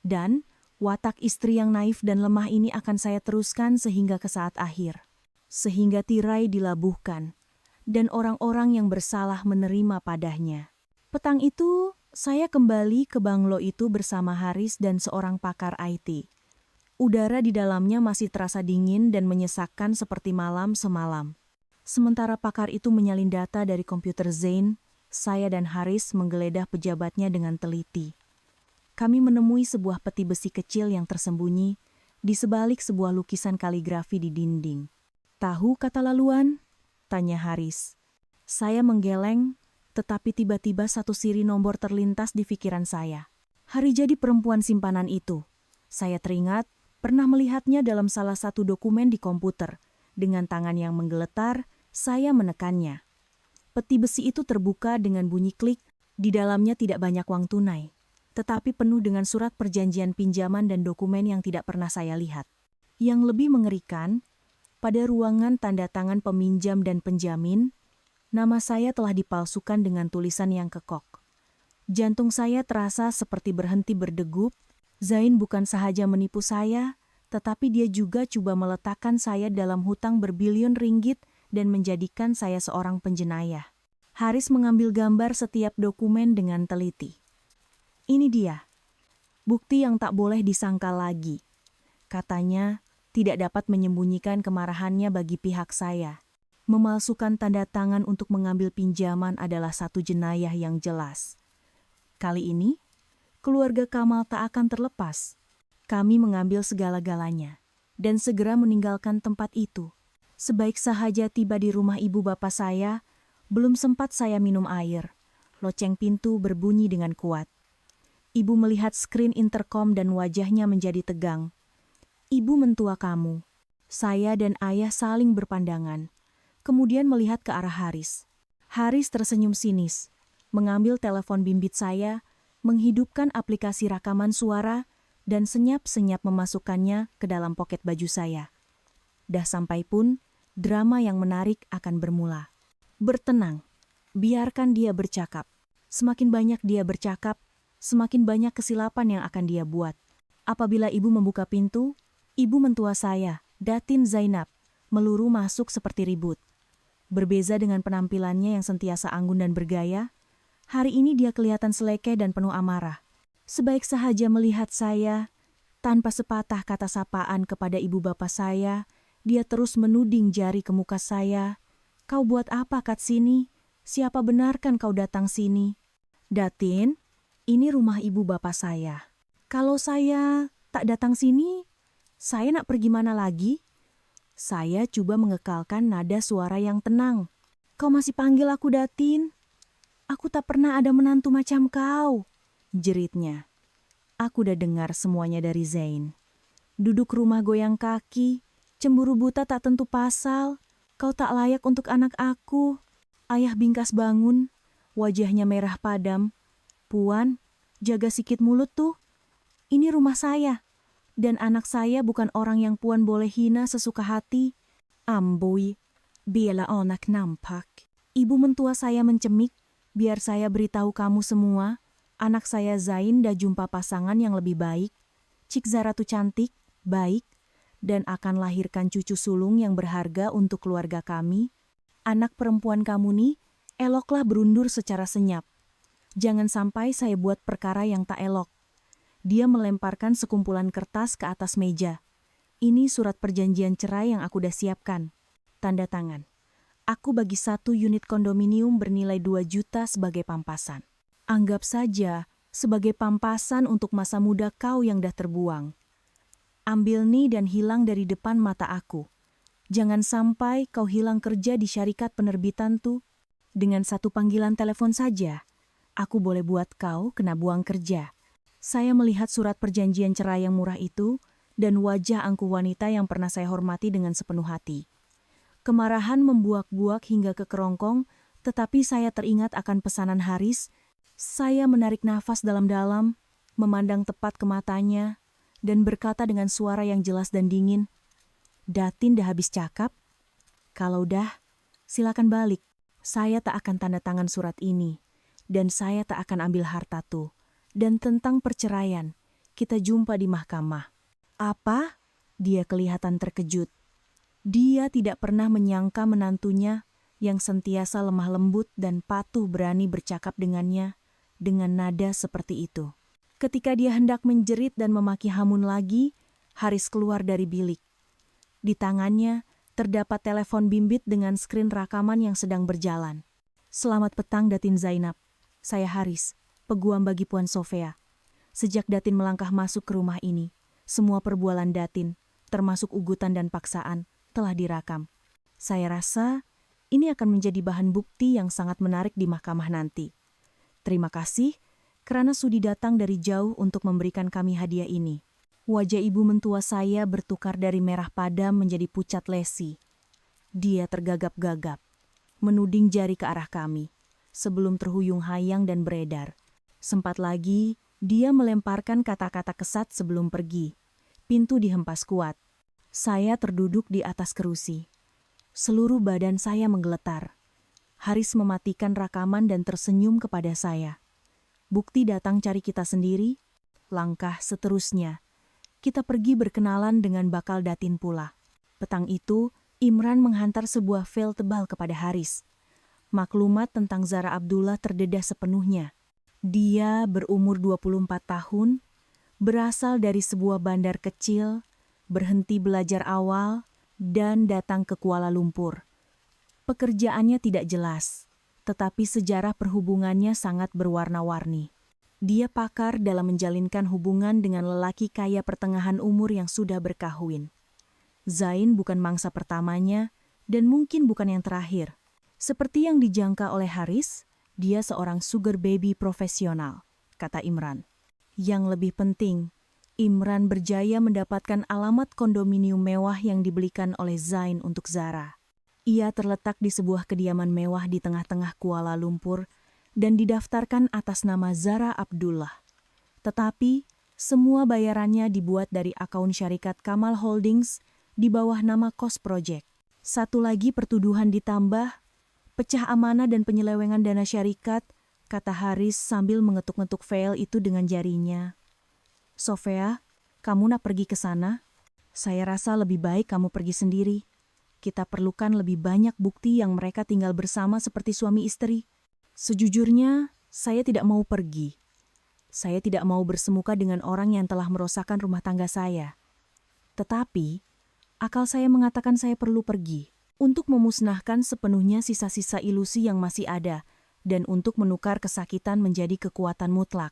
Dan watak istri yang naif dan lemah ini akan saya teruskan sehingga ke saat akhir. Sehingga tirai dilabuhkan, dan orang-orang yang bersalah menerima padanya. Petang itu, saya kembali ke Banglo itu bersama Haris dan seorang pakar IT. Udara di dalamnya masih terasa dingin dan menyesakkan seperti malam semalam. Sementara pakar itu menyalin data dari komputer Zain, saya dan Haris menggeledah pejabatnya dengan teliti. Kami menemui sebuah peti besi kecil yang tersembunyi di sebalik sebuah lukisan kaligrafi di dinding. Tahu kata laluan? Tanya Haris. Saya menggeleng, tetapi tiba-tiba satu siri nomor terlintas di pikiran saya. Hari jadi perempuan simpanan itu. Saya teringat pernah melihatnya dalam salah satu dokumen di komputer. Dengan tangan yang menggeletar, saya menekannya. Peti besi itu terbuka dengan bunyi klik, di dalamnya tidak banyak uang tunai, tetapi penuh dengan surat perjanjian pinjaman dan dokumen yang tidak pernah saya lihat. Yang lebih mengerikan, pada ruangan tanda tangan peminjam dan penjamin, nama saya telah dipalsukan dengan tulisan yang kekok. Jantung saya terasa seperti berhenti berdegup. Zain bukan sahaja menipu saya, tetapi dia juga coba meletakkan saya dalam hutang berbilion ringgit dan menjadikan saya seorang penjenayah. Haris mengambil gambar setiap dokumen dengan teliti. Ini dia, bukti yang tak boleh disangkal lagi. Katanya, tidak dapat menyembunyikan kemarahannya bagi pihak saya. Memalsukan tanda tangan untuk mengambil pinjaman adalah satu jenayah yang jelas. Kali ini, keluarga Kamal tak akan terlepas. Kami mengambil segala-galanya dan segera meninggalkan tempat itu. Sebaik sahaja tiba di rumah ibu bapak saya, belum sempat saya minum air. Loceng pintu berbunyi dengan kuat. Ibu melihat skrin interkom dan wajahnya menjadi tegang. Ibu mentua kamu. Saya dan ayah saling berpandangan. Kemudian melihat ke arah Haris. Haris tersenyum sinis, mengambil telepon bimbit saya, menghidupkan aplikasi rekaman suara, dan senyap-senyap memasukkannya ke dalam poket baju saya. Dah sampai pun, drama yang menarik akan bermula. Bertenang, biarkan dia bercakap. Semakin banyak dia bercakap, semakin banyak kesilapan yang akan dia buat. Apabila ibu membuka pintu, ibu mentua saya, Datin Zainab, meluru masuk seperti ribut. Berbeza dengan penampilannya yang sentiasa anggun dan bergaya, hari ini dia kelihatan selekeh dan penuh amarah. Sebaik sahaja melihat saya, Tanpa sepatah kata sapaan kepada ibu bapak saya, dia terus menuding jari ke muka saya. Kau buat apa kat sini? Siapa benarkan kau datang sini? Datin, ini rumah ibu bapak saya. Kalau saya tak datang sini, saya nak pergi mana lagi? Saya coba mengekalkan nada suara yang tenang. Kau masih panggil aku Datin? Aku tak pernah ada menantu macam kau, jeritnya. Aku udah dengar semuanya dari Zain. Duduk rumah goyang kaki, cemburu buta tak tentu pasal. Kau tak layak untuk anak aku. Ayah bingkas bangun, wajahnya merah padam. Puan, jaga sikit mulut tuh. Ini rumah saya. Dan anak saya bukan orang yang Puan boleh hina sesuka hati. Amboi, biarlah anak nampak. Ibu mentua saya mencemik, biar saya beritahu kamu semua. Anak saya Zain dah jumpa pasangan yang lebih baik. Cik Zara tuh cantik, baik, dan akan lahirkan cucu sulung yang berharga untuk keluarga kami. Anak perempuan kamu nih, eloklah berundur secara senyap. Jangan sampai saya buat perkara yang tak elok. Dia melemparkan sekumpulan kertas ke atas meja. Ini surat perjanjian cerai yang aku dah siapkan. Tanda tangan. Aku bagi 1 unit kondominium bernilai 2 juta sebagai pampasan. Anggap saja sebagai pampasan untuk masa muda kau yang dah terbuang. Ambil nih dan hilang dari depan mata aku. Jangan sampai kau hilang kerja di syarikat penerbitan tuh. Dengan 1 panggilan telepon saja, aku boleh buat kau kena buang kerja. Saya melihat surat perjanjian cerai yang murah itu dan wajah angkuh wanita yang pernah saya hormati dengan sepenuh hati. Kemarahan membuak-buak hingga ke kerongkong, tetapi saya teringat akan pesanan Haris. Saya menarik nafas dalam-dalam, memandang tepat ke matanya, dan berkata dengan suara yang jelas dan dingin, Datin dah habis cakap? Kalau dah, silakan balik. Saya tak akan tanda tangan surat ini, dan saya tak akan ambil harta tuh. Dan tentang perceraian, kita jumpa di mahkamah. Apa? Dia kelihatan terkejut. Dia tidak pernah menyangka menantunya yang sentiasa lemah lembut dan patuh berani bercakap dengannya dengan nada seperti itu. Ketika dia hendak menjerit dan memaki Hamun lagi, Haris keluar dari bilik. Di tangannya terdapat telepon bimbit dengan skrin rakaman yang sedang berjalan. Selamat petang Datin Zainab. Saya Haris, peguam bagi Puan Sofia. Sejak Datin melangkah masuk ke rumah ini, semua perbualan Datin, termasuk ugutan dan paksaan, telah direkam. Saya rasa ini akan menjadi bahan bukti yang sangat menarik di mahkamah nanti. Terima kasih karena sudi datang dari jauh untuk memberikan kami hadiah ini. Wajah ibu mentua saya bertukar dari merah padam menjadi pucat lesi. Dia tergagap-gagap, menuding jari ke arah kami, sebelum terhuyung hayang dan beredar. Sempat lagi, dia melemparkan kata-kata kesat sebelum pergi. Pintu dihempas kuat. Saya terduduk di atas kerusi. Seluruh badan saya menggeletar. Haris mematikan rakaman dan tersenyum kepada saya. Bukti datang cari kita sendiri. Langkah seterusnya, kita pergi berkenalan dengan bakal Datin pula. Petang itu, Imran menghantar sebuah file tebal kepada Haris. Maklumat tentang Zara Abdullah terdedah sepenuhnya. Dia berumur 24 tahun, berasal dari sebuah bandar kecil, berhenti belajar awal, dan datang ke Kuala Lumpur. Pekerjaannya tidak jelas, tetapi sejarah perhubungannya sangat berwarna-warni. Dia pakar dalam menjalinkan hubungan dengan lelaki kaya pertengahan umur yang sudah berkahwin. Zain bukan mangsa pertamanya dan mungkin bukan yang terakhir. Seperti yang dijangka oleh Haris, dia seorang sugar baby profesional, kata Imran. Yang lebih penting, Imran berjaya mendapatkan alamat kondominium mewah yang dibelikan oleh Zain untuk Zara. Ia terletak di sebuah kediaman mewah di tengah-tengah Kuala Lumpur dan didaftarkan atas nama Zara Abdullah. Tetapi, semua bayarannya dibuat dari akaun syarikat Kamal Holdings di bawah nama Kos Project. Satu lagi pertuduhan ditambah, pecah amanah dan penyelewengan dana syarikat, kata Haris sambil mengetuk-ngetuk file itu dengan jarinya. Sofia, kamu nak pergi ke sana? Saya rasa lebih baik kamu pergi sendiri. Kita perlukan lebih banyak bukti yang mereka tinggal bersama seperti suami istri. Sejujurnya, saya tidak mau pergi. Saya tidak mau bersemuka dengan orang yang telah merosakkan rumah tangga saya. Tetapi, akal saya mengatakan saya perlu pergi untuk memusnahkan sepenuhnya sisa-sisa ilusi yang masih ada dan untuk menukar kesakitan menjadi kekuatan mutlak.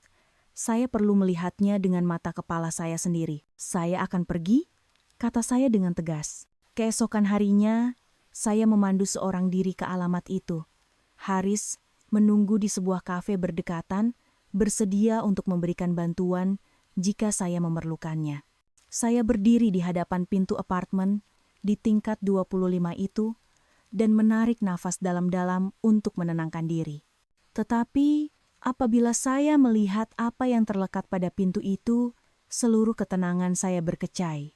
Saya perlu melihatnya dengan mata kepala saya sendiri. Saya akan pergi, kata saya dengan tegas. Keesokan harinya, saya memandu seorang diri ke alamat itu. Haris menunggu di sebuah kafe berdekatan, bersedia untuk memberikan bantuan jika saya memerlukannya. Saya berdiri di hadapan pintu apartemen di tingkat 25 itu dan menarik nafas dalam-dalam untuk menenangkan diri. Tetapi apabila saya melihat apa yang terlekat pada pintu itu, seluruh ketenangan saya berkecai.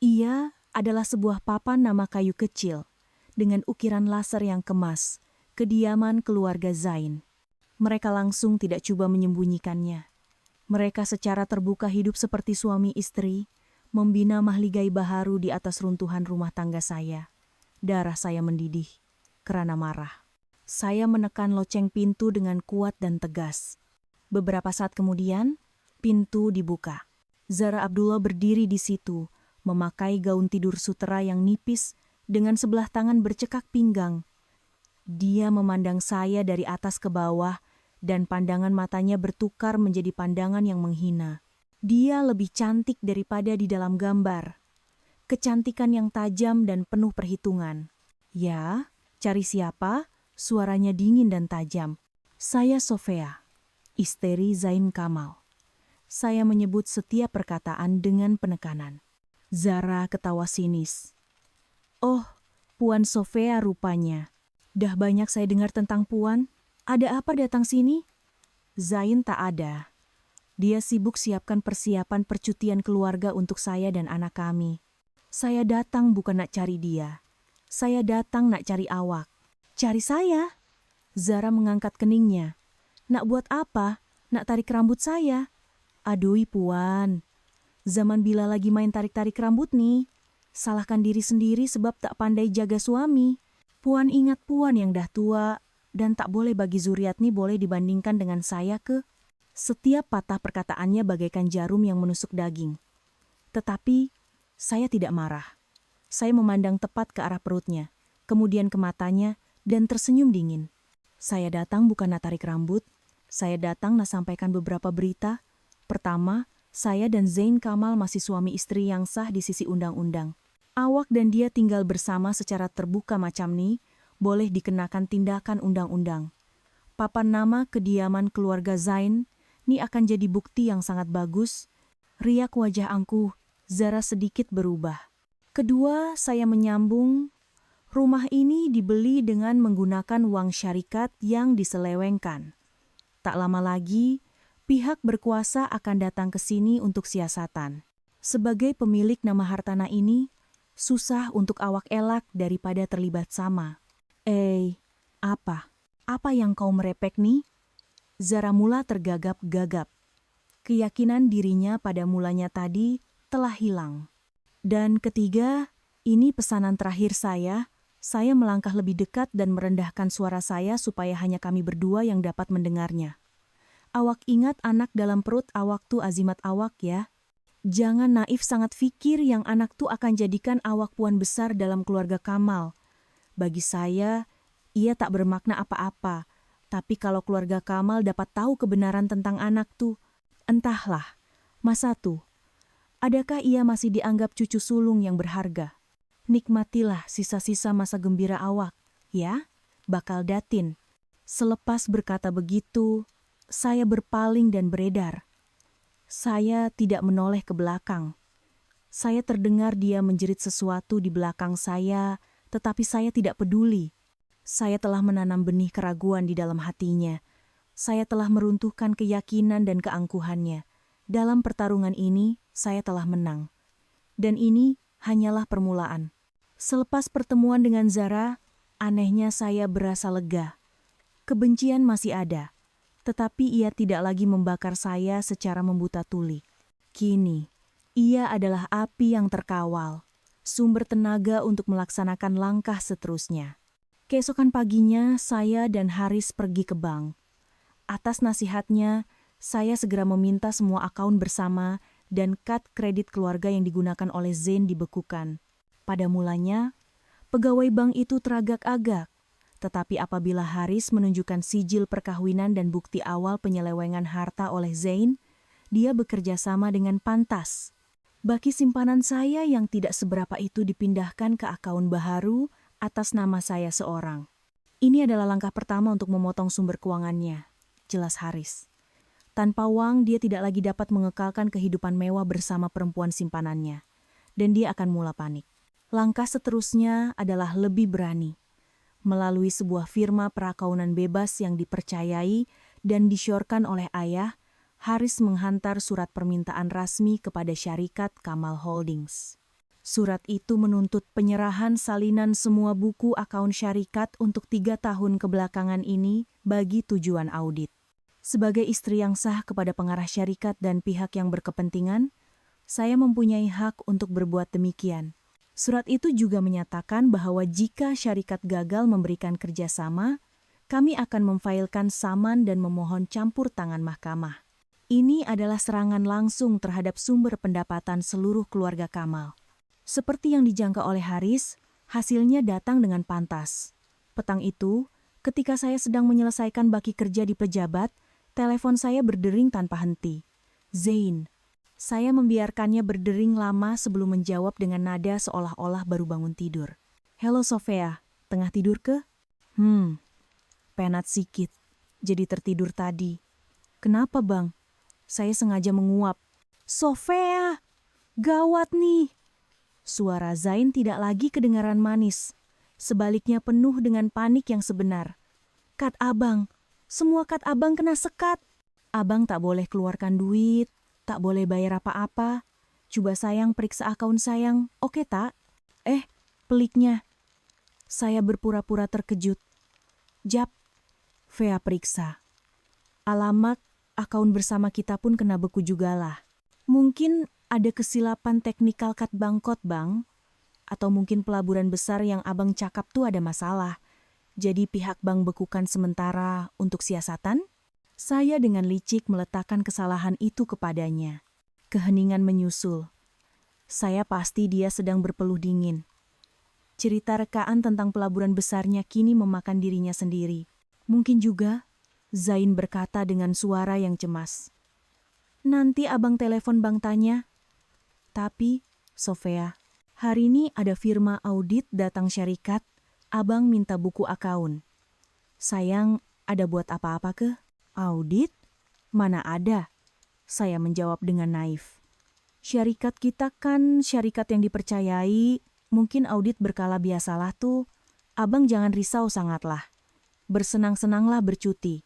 Ia adalah sebuah papan nama kayu kecil dengan ukiran laser yang kemas, kediaman keluarga Zain. Mereka langsung tidak coba menyembunyikannya. Mereka secara terbuka hidup seperti suami istri, membina mahligai baharu di atas runtuhan rumah tangga saya. Darah saya mendidih karena marah. Saya menekan loceng pintu dengan kuat dan tegas. Beberapa saat kemudian, pintu dibuka. Zara Abdullah berdiri di situ, memakai gaun tidur sutera yang nipis dengan sebelah tangan bercekak pinggang. Dia memandang saya dari atas ke bawah dan pandangan matanya bertukar menjadi pandangan yang menghina. Dia lebih cantik daripada di dalam gambar. Kecantikan yang tajam dan penuh perhitungan. Ya, cari siapa? Suaranya dingin dan tajam. Saya Sofia, istri Zain Kamal. Saya menyebut setiap perkataan dengan penekanan. Zara ketawa sinis. Oh, Puan Sofia rupanya. Dah banyak saya dengar tentang Puan. Ada apa datang sini? Zain tak ada. Dia sibuk siapkan persiapan percutian keluarga untuk saya dan anak kami. Saya datang bukan nak cari dia. Saya datang nak cari awak. Cari saya? Zara mengangkat keningnya. Nak buat apa? Nak tarik rambut saya? Aduh, Puan. Zaman bila lagi main tarik-tarik rambut nih. Salahkan diri sendiri sebab tak pandai jaga suami. Puan ingat Puan yang dah tua dan tak boleh bagi zuriat nih boleh dibandingkan dengan saya ke. Setiap patah perkataannya bagaikan jarum yang menusuk daging. Tetapi saya tidak marah. Saya memandang tepat ke arah perutnya, kemudian ke matanya dan tersenyum dingin. Saya datang bukan nak tarik rambut. Saya datang nak sampaikan beberapa berita. Pertama, saya dan Zain Kamal masih suami istri yang sah di sisi undang-undang. Awak dan dia tinggal bersama secara terbuka macam ni, boleh dikenakan tindakan undang-undang. Papan nama kediaman keluarga Zain ni akan jadi bukti yang sangat bagus. Riak wajah angkuh, Zara sedikit berubah. Kedua, saya menyambung, rumah ini dibeli dengan menggunakan uang syarikat yang diselewengkan. Tak lama lagi, pihak berkuasa akan datang ke sini untuk siasatan. Sebagai pemilik nama hartanah ini, susah untuk awak elak daripada terlibat sama. Apa? Apa yang kau merepek nih? Zara mula tergagap-gagap. Keyakinan dirinya pada mulanya tadi telah hilang. Dan ketiga, ini pesanan terakhir saya melangkah lebih dekat dan merendahkan suara saya supaya hanya kami berdua yang dapat mendengarnya. Awak ingat anak dalam perut awak tu azimat awak ya. Jangan naif sangat fikir yang anak tu akan jadikan awak puan besar dalam keluarga Kamal. Bagi saya, ia tak bermakna apa-apa. Tapi kalau keluarga Kamal dapat tahu kebenaran tentang anak tu, entahlah, masa tu, adakah ia masih dianggap cucu sulung yang berharga? Nikmatilah sisa-sisa masa gembira awak, ya, bakal datin. Selepas berkata begitu, saya berpaling dan beredar. Saya tidak menoleh ke belakang. Saya terdengar dia menjerit sesuatu di belakang saya, tetapi saya tidak peduli. Saya telah menanam benih keraguan di dalam hatinya. Saya telah meruntuhkan keyakinan dan keangkuhannya. Dalam pertarungan ini, saya telah menang. Dan ini hanyalah permulaan. Selepas pertemuan dengan Zara, anehnya saya berasa lega. Kebencian masih ada, tetapi ia tidak lagi membakar saya secara membuta tuli. Kini, ia adalah api yang terkawal, sumber tenaga untuk melaksanakan langkah seterusnya. Keesokan paginya, saya dan Haris pergi ke bank. Atas nasihatnya, Saya segera meminta semua akun bersama dan kad kredit keluarga yang digunakan oleh Zain dibekukan. Pada mulanya, pegawai bank itu teragak-agak, tetapi apabila Haris menunjukkan sijil perkawinan dan bukti awal penyelewengan harta oleh Zain, dia bekerja sama dengan pantas. Baki simpanan saya yang tidak seberapa itu dipindahkan ke akun baharu atas nama saya seorang. Ini adalah langkah pertama untuk memotong sumber keuangannya, jelas Haris. Tanpa uang, dia tidak lagi dapat mengekalkan kehidupan mewah bersama perempuan simpanannya, dan dia akan mula panik. Langkah seterusnya adalah lebih berani. Melalui sebuah firma perakaunan bebas yang dipercayai dan disyorkan oleh ayah, Haris menghantar surat permintaan rasmi kepada syarikat Kamal Holdings. Surat itu menuntut penyerahan salinan semua buku akun syarikat untuk 3 tahun kebelakangan ini bagi tujuan audit. Sebagai istri yang sah kepada pengarah syarikat dan pihak yang berkepentingan, saya mempunyai hak untuk berbuat demikian. Surat itu juga menyatakan bahwa jika syarikat gagal memberikan kerjasama, kami akan memfailkan saman dan memohon campur tangan mahkamah. Ini adalah serangan langsung terhadap sumber pendapatan seluruh keluarga Kamal. Seperti yang dijangka oleh Haris, hasilnya datang dengan pantas. Petang itu, ketika saya sedang menyelesaikan baki kerja di pejabat, telepon saya berdering tanpa henti. Zain. Saya membiarkannya berdering lama sebelum menjawab dengan nada seolah-olah baru bangun tidur. Halo Sofia, tengah tidur ke? Penat sikit. Jadi tertidur tadi. Kenapa bang? Saya sengaja menguap. Sofia, gawat nih. Suara Zain tidak lagi kedengaran manis. Sebaliknya penuh dengan panik yang sebenar. Kad abang, semua kad abang kena sekat. Abang tak boleh keluarkan duit, tak boleh bayar apa-apa. Coba sayang periksa akun sayang, oke tak? Peliknya. Saya berpura-pura terkejut. Jap, Vea periksa. Alamat akun bersama kita pun kena beku jugalah. Mungkin ada kesilapan teknikal kad bangkot bang. Atau mungkin pelaburan besar yang abang cakap tuh ada masalah. Jadi pihak bank bekukan sementara untuk siasatan? Saya dengan licik meletakkan kesalahan itu kepadanya. Keheningan menyusul. Saya pasti dia sedang berpeluh dingin. Cerita rekaan tentang pelaburan besarnya kini memakan dirinya sendiri. Mungkin juga, Zain berkata dengan suara yang cemas. Nanti abang telepon bang tanya. Tapi, Sofia, hari ini ada firma audit datang syarikat, abang minta buku akun. Sayang, ada buat apa-apa ke? Audit? Mana ada? Saya menjawab dengan naif. Syarikat kita kan syarikat yang dipercayai, mungkin audit berkala biasalah tuh. Abang jangan risau sangatlah. Bersenang-senanglah bercuti.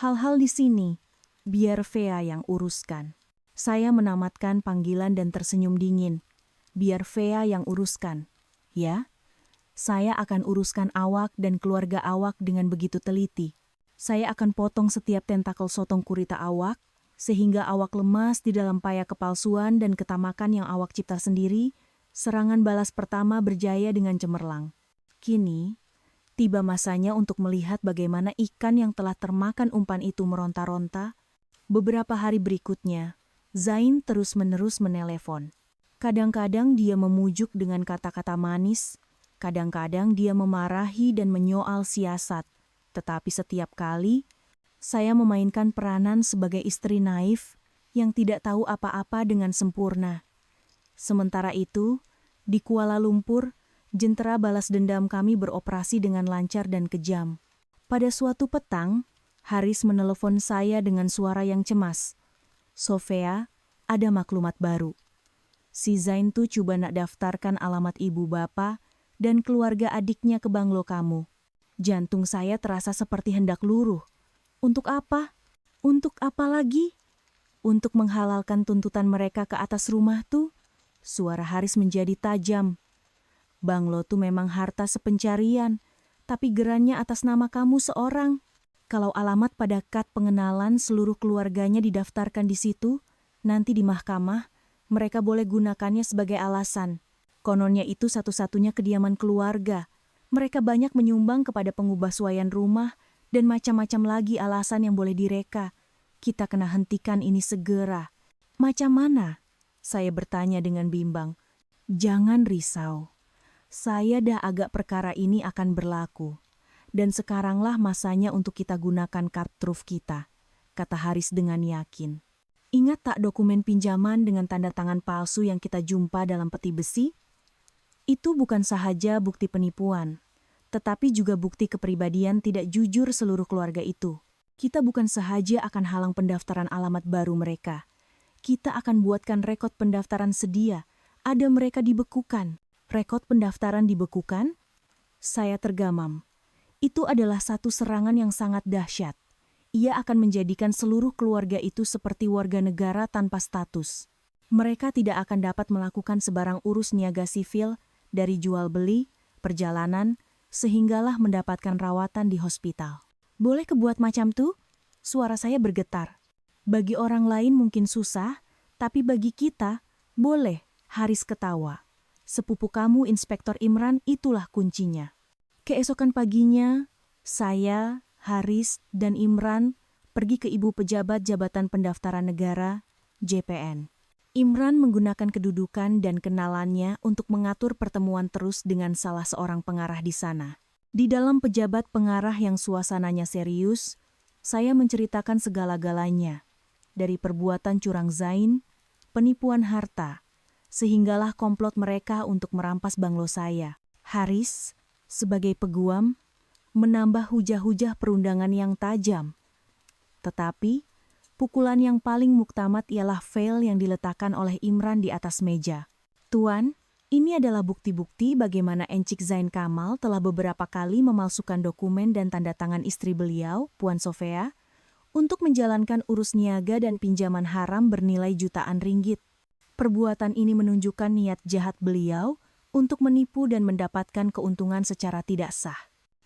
Hal-hal di sini, biar Vea yang uruskan. Saya menamatkan panggilan dan tersenyum dingin. Biar Vea yang uruskan. Ya, saya akan uruskan awak dan keluarga awak dengan begitu teliti. Saya akan potong setiap tentakel sotong kurita awak, sehingga awak lemas di dalam paya kepalsuan dan ketamakan yang awak cipta sendiri, serangan balas pertama berjaya dengan cemerlang. Kini, tiba masanya untuk melihat bagaimana ikan yang telah termakan umpan itu meronta-ronta. Beberapa hari berikutnya, Zain terus-menerus menelepon. Kadang-kadang dia memujuk dengan kata-kata manis, kadang-kadang dia memarahi dan menyoal siasat. Tetapi setiap kali, saya memainkan peranan sebagai istri naif yang tidak tahu apa-apa dengan sempurna. Sementara itu, di Kuala Lumpur, jentera balas dendam kami beroperasi dengan lancar dan kejam. Pada suatu petang, Haris menelepon saya dengan suara yang cemas. Sofia, ada maklumat baru. Si Zain tuh coba nak daftarkan alamat ibu bapa dan keluarga adiknya ke banglo kamu. Jantung saya terasa seperti hendak luruh. Untuk apa? Untuk apa lagi? Untuk menghalalkan tuntutan mereka ke atas rumah tuh? Suara Haris menjadi tajam. Banglo tuh memang harta sepencarian, tapi gerannya atas nama kamu seorang. Kalau alamat pada kad pengenalan seluruh keluarganya didaftarkan di situ, nanti di mahkamah, mereka boleh gunakannya sebagai alasan. Kononnya itu satu-satunya kediaman keluarga. Mereka banyak menyumbang kepada pengubah suaian rumah dan macam-macam lagi alasan yang boleh direka. Kita kena hentikan ini segera. Macam mana? Saya bertanya dengan bimbang. Jangan risau. Saya dah agak perkara ini akan berlaku. Dan sekaranglah masanya untuk kita gunakan kad truf kita, kata Haris dengan yakin. Ingat tak dokumen pinjaman dengan tanda tangan palsu yang kita jumpa dalam peti besi? Itu bukan sahaja bukti penipuan, tetapi juga bukti kepribadian tidak jujur seluruh keluarga itu. Kita bukan sahaja akan halang pendaftaran alamat baru mereka. Kita akan buatkan rekod pendaftaran sedia. Ada mereka dibekukan. Rekod pendaftaran dibekukan? Saya tergamam. Itu adalah satu serangan yang sangat dahsyat. Ia akan menjadikan seluruh keluarga itu seperti warga negara tanpa status. Mereka tidak akan dapat melakukan sebarang urus niaga sivil dari jual beli, perjalanan, sehinggalah mendapatkan rawatan di hospital. Boleh kebuat macam tuh? Suara saya bergetar. Bagi orang lain mungkin susah, tapi bagi kita, boleh. Haris ketawa. Sepupu kamu, Inspektor Imran, itulah kuncinya. Keesokan paginya, saya, Haris, dan Imran pergi ke Ibu Pejabat Jabatan Pendaftaran Negara, JPN. Imran menggunakan kedudukan dan kenalannya untuk mengatur pertemuan terus dengan salah seorang pengarah di sana. Di dalam pejabat pengarah yang suasananya serius, saya menceritakan segala-galanya, dari perbuatan curang Zain, penipuan harta, sehinggalah komplot mereka untuk merampas banglo saya. Haris, sebagai peguam, menambah hujah-hujah perundangan yang tajam. Tetapi, pukulan yang paling muktamat ialah fail yang diletakkan oleh Imran di atas meja. Tuan, ini adalah bukti-bukti bagaimana Encik Zain Kamal telah beberapa kali memalsukan dokumen dan tanda tangan istri beliau, Puan Sofia, untuk menjalankan urus niaga dan pinjaman haram bernilai jutaan ringgit. Perbuatan ini menunjukkan niat jahat beliau untuk menipu dan mendapatkan keuntungan secara tidak sah.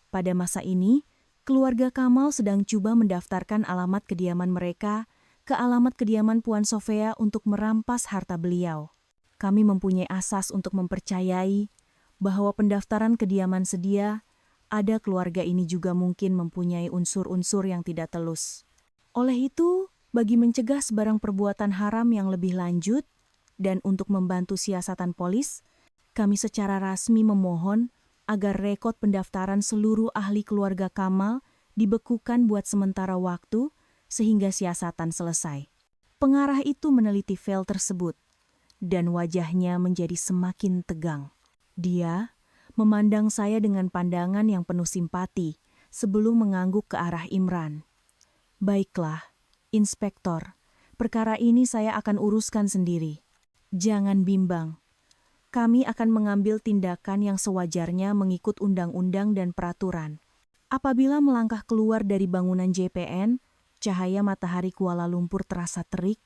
Pada masa ini, keluarga Kamal sedang coba mendaftarkan alamat kediaman mereka ke alamat kediaman Puan Sofia untuk merampas harta beliau. Kami mempunyai asas untuk mempercayai bahwa pendaftaran kediaman sedia, ada keluarga ini juga mungkin mempunyai unsur-unsur yang tidak telus. Oleh itu, bagi mencegah sebarang perbuatan haram yang lebih lanjut, dan untuk membantu siasatan polis, kami secara rasmi memohon agar rekod pendaftaran seluruh ahli keluarga Kamal dibekukan buat sementara waktu sehingga siasatan selesai. Pengarah itu meneliti file tersebut, dan wajahnya menjadi semakin tegang. Dia memandang saya dengan pandangan yang penuh simpati sebelum mengangguk ke arah Imran. Baiklah, Inspektor, perkara ini saya akan uruskan sendiri. Jangan bimbang. Kami akan mengambil tindakan yang sewajarnya mengikut undang-undang dan peraturan. Apabila melangkah keluar dari bangunan JPN, cahaya matahari Kuala Lumpur terasa terik,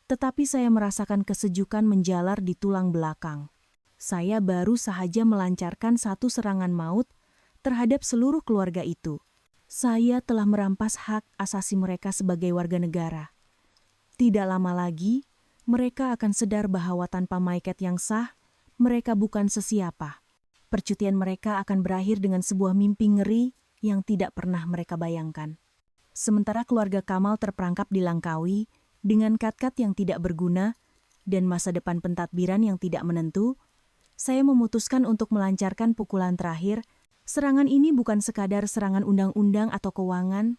tetapi saya merasakan kesejukan menjalar di tulang belakang. Saya baru sahaja melancarkan satu serangan maut terhadap seluruh keluarga itu. Saya telah merampas hak asasi mereka sebagai warga negara. Tidak lama lagi, mereka akan sadar bahwa tanpa maiket yang sah, mereka bukan sesiapa. Percutian mereka akan berakhir dengan sebuah mimpi ngeri yang tidak pernah mereka bayangkan. Sementara keluarga Kamal terperangkap di Langkawi dengan kad-kad yang tidak berguna dan masa depan pentadbiran yang tidak menentu, saya memutuskan untuk melancarkan pukulan terakhir. Serangan ini bukan sekadar serangan undang-undang atau keuangan,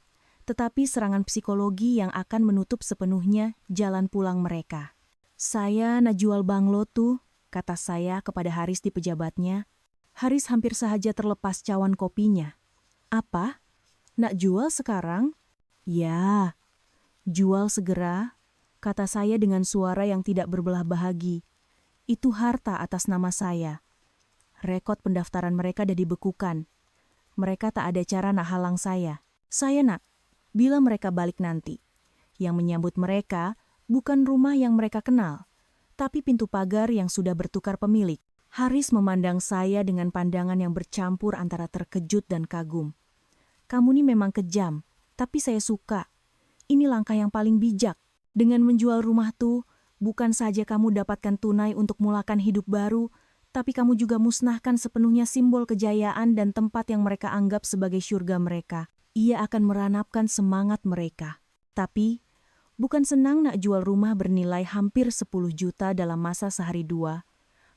tetapi serangan psikologi yang akan menutup sepenuhnya jalan pulang mereka. Saya nak jual banglo tuh, kata saya kepada Haris di pejabatnya. Haris hampir sahaja terlepas cawan kopinya. Apa? Nak jual sekarang? Ya, jual segera, kata saya dengan suara yang tidak berbelah bahagi. Itu harta atas nama saya. Rekod pendaftaran mereka dah dibekukan. Mereka tak ada cara nak halang saya. Saya nak, bila mereka balik nanti. Yang menyambut mereka bukan rumah yang mereka kenal, tapi pintu pagar yang sudah bertukar pemilik. Haris memandang saya dengan pandangan yang bercampur antara terkejut dan kagum. Kamu ni memang kejam, tapi saya suka. Ini langkah yang paling bijak. Dengan menjual rumah tuh, bukan saja kamu dapatkan tunai untuk mulakan hidup baru, tapi kamu juga musnahkan sepenuhnya simbol kejayaan dan tempat yang mereka anggap sebagai syurga mereka. Ia akan meranapkan semangat mereka. Tapi, Bukan senang nak jual rumah bernilai hampir 10 juta dalam masa sehari dua,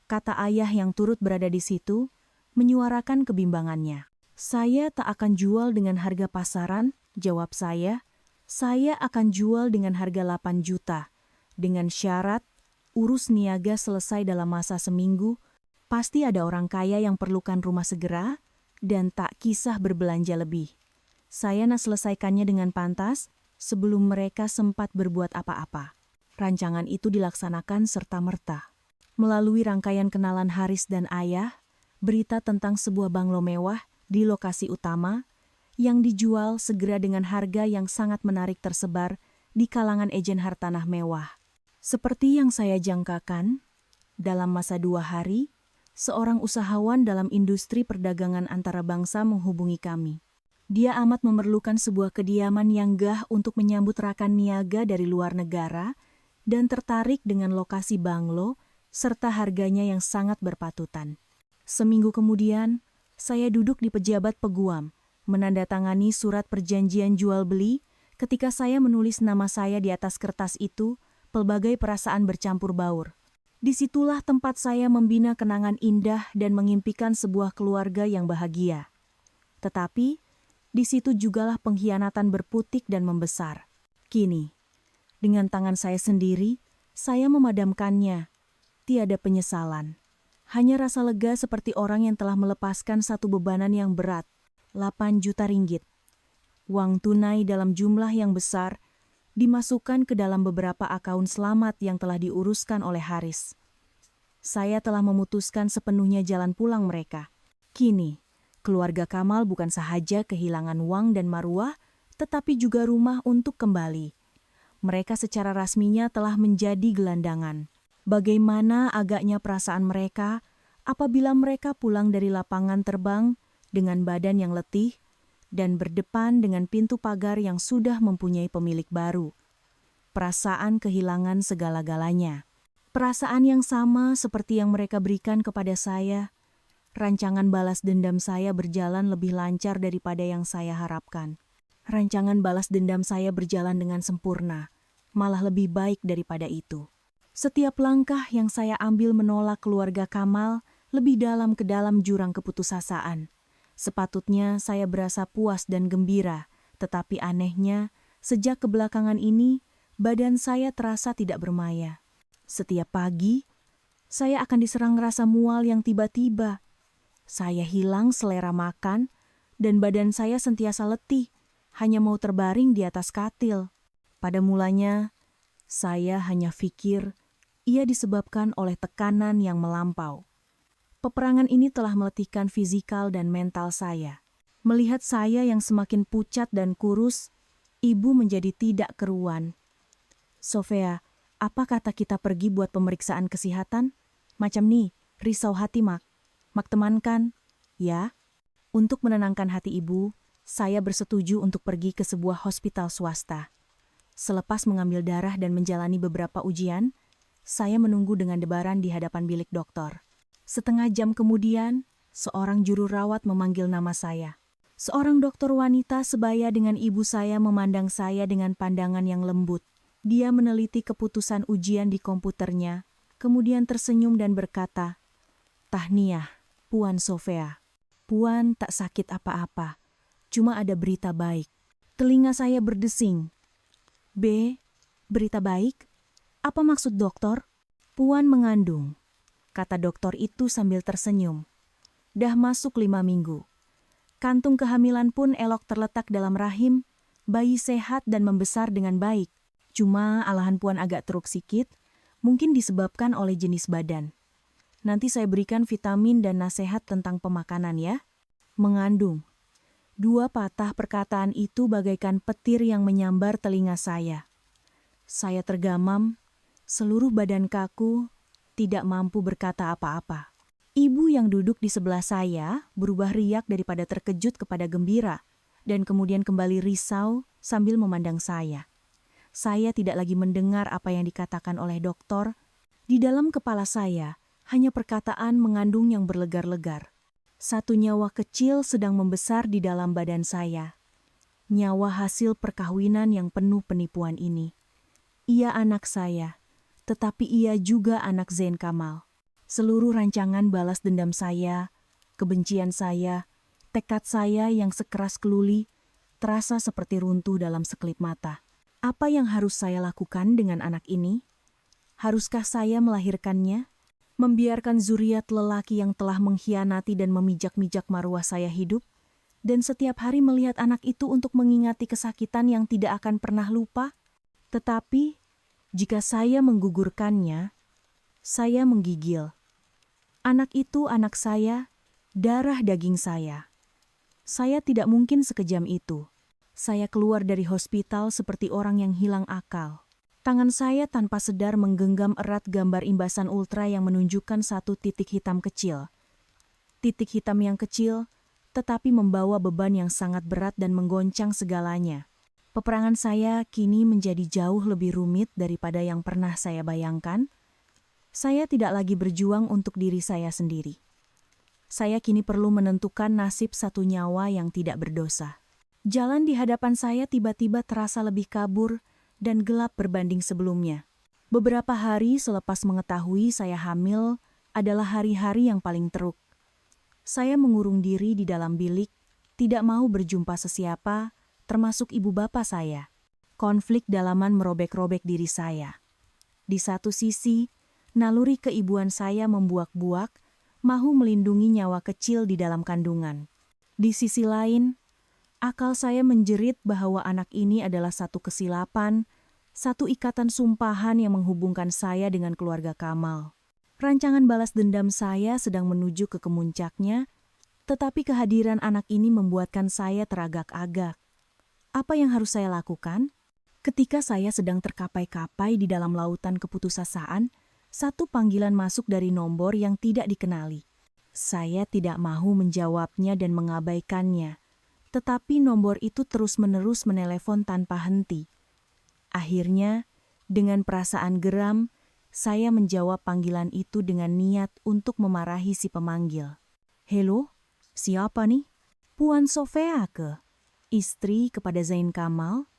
kata ayah yang turut berada di situ, menyuarakan kebimbangannya. Saya tak akan jual dengan harga pasaran, jawab saya. Saya akan jual dengan harga 8 juta. Dengan syarat, urus niaga selesai dalam masa seminggu, pasti ada orang kaya yang perlukan rumah segera, dan tak kisah berbelanja lebih. Saya nak selesaikannya dengan pantas, sebelum mereka sempat berbuat apa-apa. Rancangan itu dilaksanakan serta-merta. Melalui rangkaian kenalan Haris dan ayah, berita tentang sebuah banglo mewah di lokasi utama yang dijual segera dengan harga yang sangat menarik tersebar di kalangan ejen hartanah mewah. Seperti yang saya jangkakan, dalam masa 2 hari, seorang usahawan dalam industri perdagangan antara bangsa menghubungi kami. Dia amat memerlukan sebuah kediaman yang gah untuk menyambut rakan niaga dari luar negara dan tertarik dengan lokasi banglo serta harganya yang sangat berpatutan. Seminggu kemudian, saya duduk di pejabat peguam, menandatangani surat perjanjian jual-beli. Ketika saya menulis nama saya di atas kertas itu, pelbagai perasaan bercampur baur. Disitulah tempat saya membina kenangan indah dan mengimpikan sebuah keluarga yang bahagia. Tetapi, di situ jugalah pengkhianatan berputik dan membesar. Kini, dengan tangan saya sendiri, saya memadamkannya. Tiada penyesalan. Hanya rasa lega seperti orang yang telah melepaskan satu bebanan yang berat, 8 juta ringgit. Uang tunai dalam jumlah yang besar dimasukkan ke dalam beberapa akaun selamat yang telah diuruskan oleh Haris. Saya telah memutuskan sepenuhnya jalan pulang mereka. Kini, keluarga Kamal bukan sahaja kehilangan uang dan maruah, tetapi juga rumah untuk kembali. Mereka secara rasminya telah menjadi gelandangan. Bagaimana agaknya perasaan mereka apabila mereka pulang dari lapangan terbang dengan badan yang letih dan berdepan dengan pintu pagar yang sudah mempunyai pemilik baru. Perasaan kehilangan segala-galanya. Perasaan yang sama seperti yang mereka berikan kepada saya. Rancangan balas dendam saya berjalan lebih lancar daripada yang saya harapkan. Rancangan balas dendam saya berjalan dengan sempurna, malah lebih baik daripada itu. Setiap langkah yang saya ambil menolak keluarga Kamal lebih dalam ke dalam jurang keputusasaan. Sepatutnya saya berasa puas dan gembira, tetapi anehnya, sejak kebelakangan ini, badan saya terasa tidak bermaya. Setiap pagi, saya akan diserang rasa mual yang tiba-tiba. Saya hilang selera makan, dan badan saya sentiasa letih, hanya mau terbaring di atas katil. Pada mulanya, saya hanya pikir ia disebabkan oleh tekanan yang melampau. Peperangan ini telah meletihkan fisikal dan mental saya. Melihat saya yang semakin pucat dan kurus, ibu menjadi tidak keruan. Sofia, apa kata kita pergi buat pemeriksaan kesehatan? Macam nih, risau hati mak. Mak temankan, ya? Untuk menenangkan hati ibu, saya bersetuju untuk pergi ke sebuah hospital swasta. Selepas mengambil darah dan menjalani beberapa ujian, saya menunggu dengan debaran di hadapan bilik dokter. Setengah jam kemudian, seorang juru rawat memanggil nama saya. Seorang dokter wanita sebaya dengan ibu saya memandang saya dengan pandangan yang lembut. Dia meneliti keputusan ujian di komputernya, kemudian tersenyum dan berkata, "Tahniah, Puan Sofia. Puan tak sakit apa-apa, cuma ada berita baik." Telinga saya berdesing. "B, berita baik? Apa maksud dokter?" "Puan mengandung," kata dokter itu sambil tersenyum. "Dah masuk 5 minggu. Kantung kehamilan pun elok terletak dalam rahim, bayi sehat dan membesar dengan baik. Cuma alahan Puan agak teruk sikit, mungkin disebabkan oleh jenis badan. Nanti saya berikan vitamin dan nasihat tentang pemakanan ya." Mengandung. 2 patah perkataan itu bagaikan petir yang menyambar telinga saya. Saya tergamam, seluruh badan kaku, tidak mampu berkata apa-apa. Ibu yang duduk di sebelah saya berubah riak daripada terkejut kepada gembira, dan kemudian kembali risau sambil memandang saya. Saya tidak lagi mendengar apa yang dikatakan oleh dokter. Di dalam kepala saya hanya perkataan mengandung yang berlegar-legar. Satu nyawa kecil sedang membesar di dalam badan saya. Nyawa hasil perkawinan yang penuh penipuan ini. Ia anak saya, tetapi ia juga anak Zain Kamal. Seluruh rancangan balas dendam saya, kebencian saya, tekad saya yang sekeras keluli, terasa seperti runtuh dalam sekelip mata. Apa yang harus saya lakukan dengan anak ini? Haruskah saya melahirkannya? Membiarkan zuriat lelaki yang telah mengkhianati dan memijak-mijak marwah saya hidup? Dan setiap hari melihat anak itu untuk mengingati kesakitan yang tidak akan pernah lupa? Tetapi, jika saya menggugurkannya, saya menggigil. Anak itu anak saya, darah daging saya. Saya tidak mungkin sekejam itu. Saya keluar dari hospital seperti orang yang hilang akal. Tangan saya tanpa sadar menggenggam erat gambar imbasan ultra yang menunjukkan satu titik hitam kecil. Titik hitam yang kecil, tetapi membawa beban yang sangat berat dan menggoncang segalanya. Peperangan saya kini menjadi jauh lebih rumit daripada yang pernah saya bayangkan. Saya tidak lagi berjuang untuk diri saya sendiri. Saya kini perlu menentukan nasib satu nyawa yang tidak berdosa. Jalan di hadapan saya tiba-tiba terasa lebih kabur dan gelap berbanding sebelumnya. Beberapa hari selepas mengetahui saya hamil adalah hari-hari yang paling teruk. Saya mengurung diri di dalam bilik, tidak mau berjumpa sesiapa, termasuk ibu bapa saya. Konflik dalaman merobek-robek diri saya. Di satu sisi, naluri keibuan saya membuak-buak, mahu melindungi nyawa kecil di dalam kandungan. Di sisi lain, akal saya menjerit bahwa anak ini adalah satu kesilapan, satu ikatan sumpahan yang menghubungkan saya dengan keluarga Kamal. Rancangan balas dendam saya sedang menuju ke kemuncaknya, tetapi kehadiran anak ini membuatkan saya teragak-agak. Apa yang harus saya lakukan? Ketika saya sedang terkapai-kapai di dalam lautan keputusasaan, satu panggilan masuk dari nomor yang tidak dikenali. Saya tidak mahu menjawabnya dan mengabaikannya, tetapi nomor itu terus-menerus menelepon tanpa henti. Akhirnya, dengan perasaan geram, saya menjawab panggilan itu dengan niat untuk memarahi si pemanggil. "Halo, siapa nih?" "Puan Sofea ke? Istri kepada Zain Kamal?"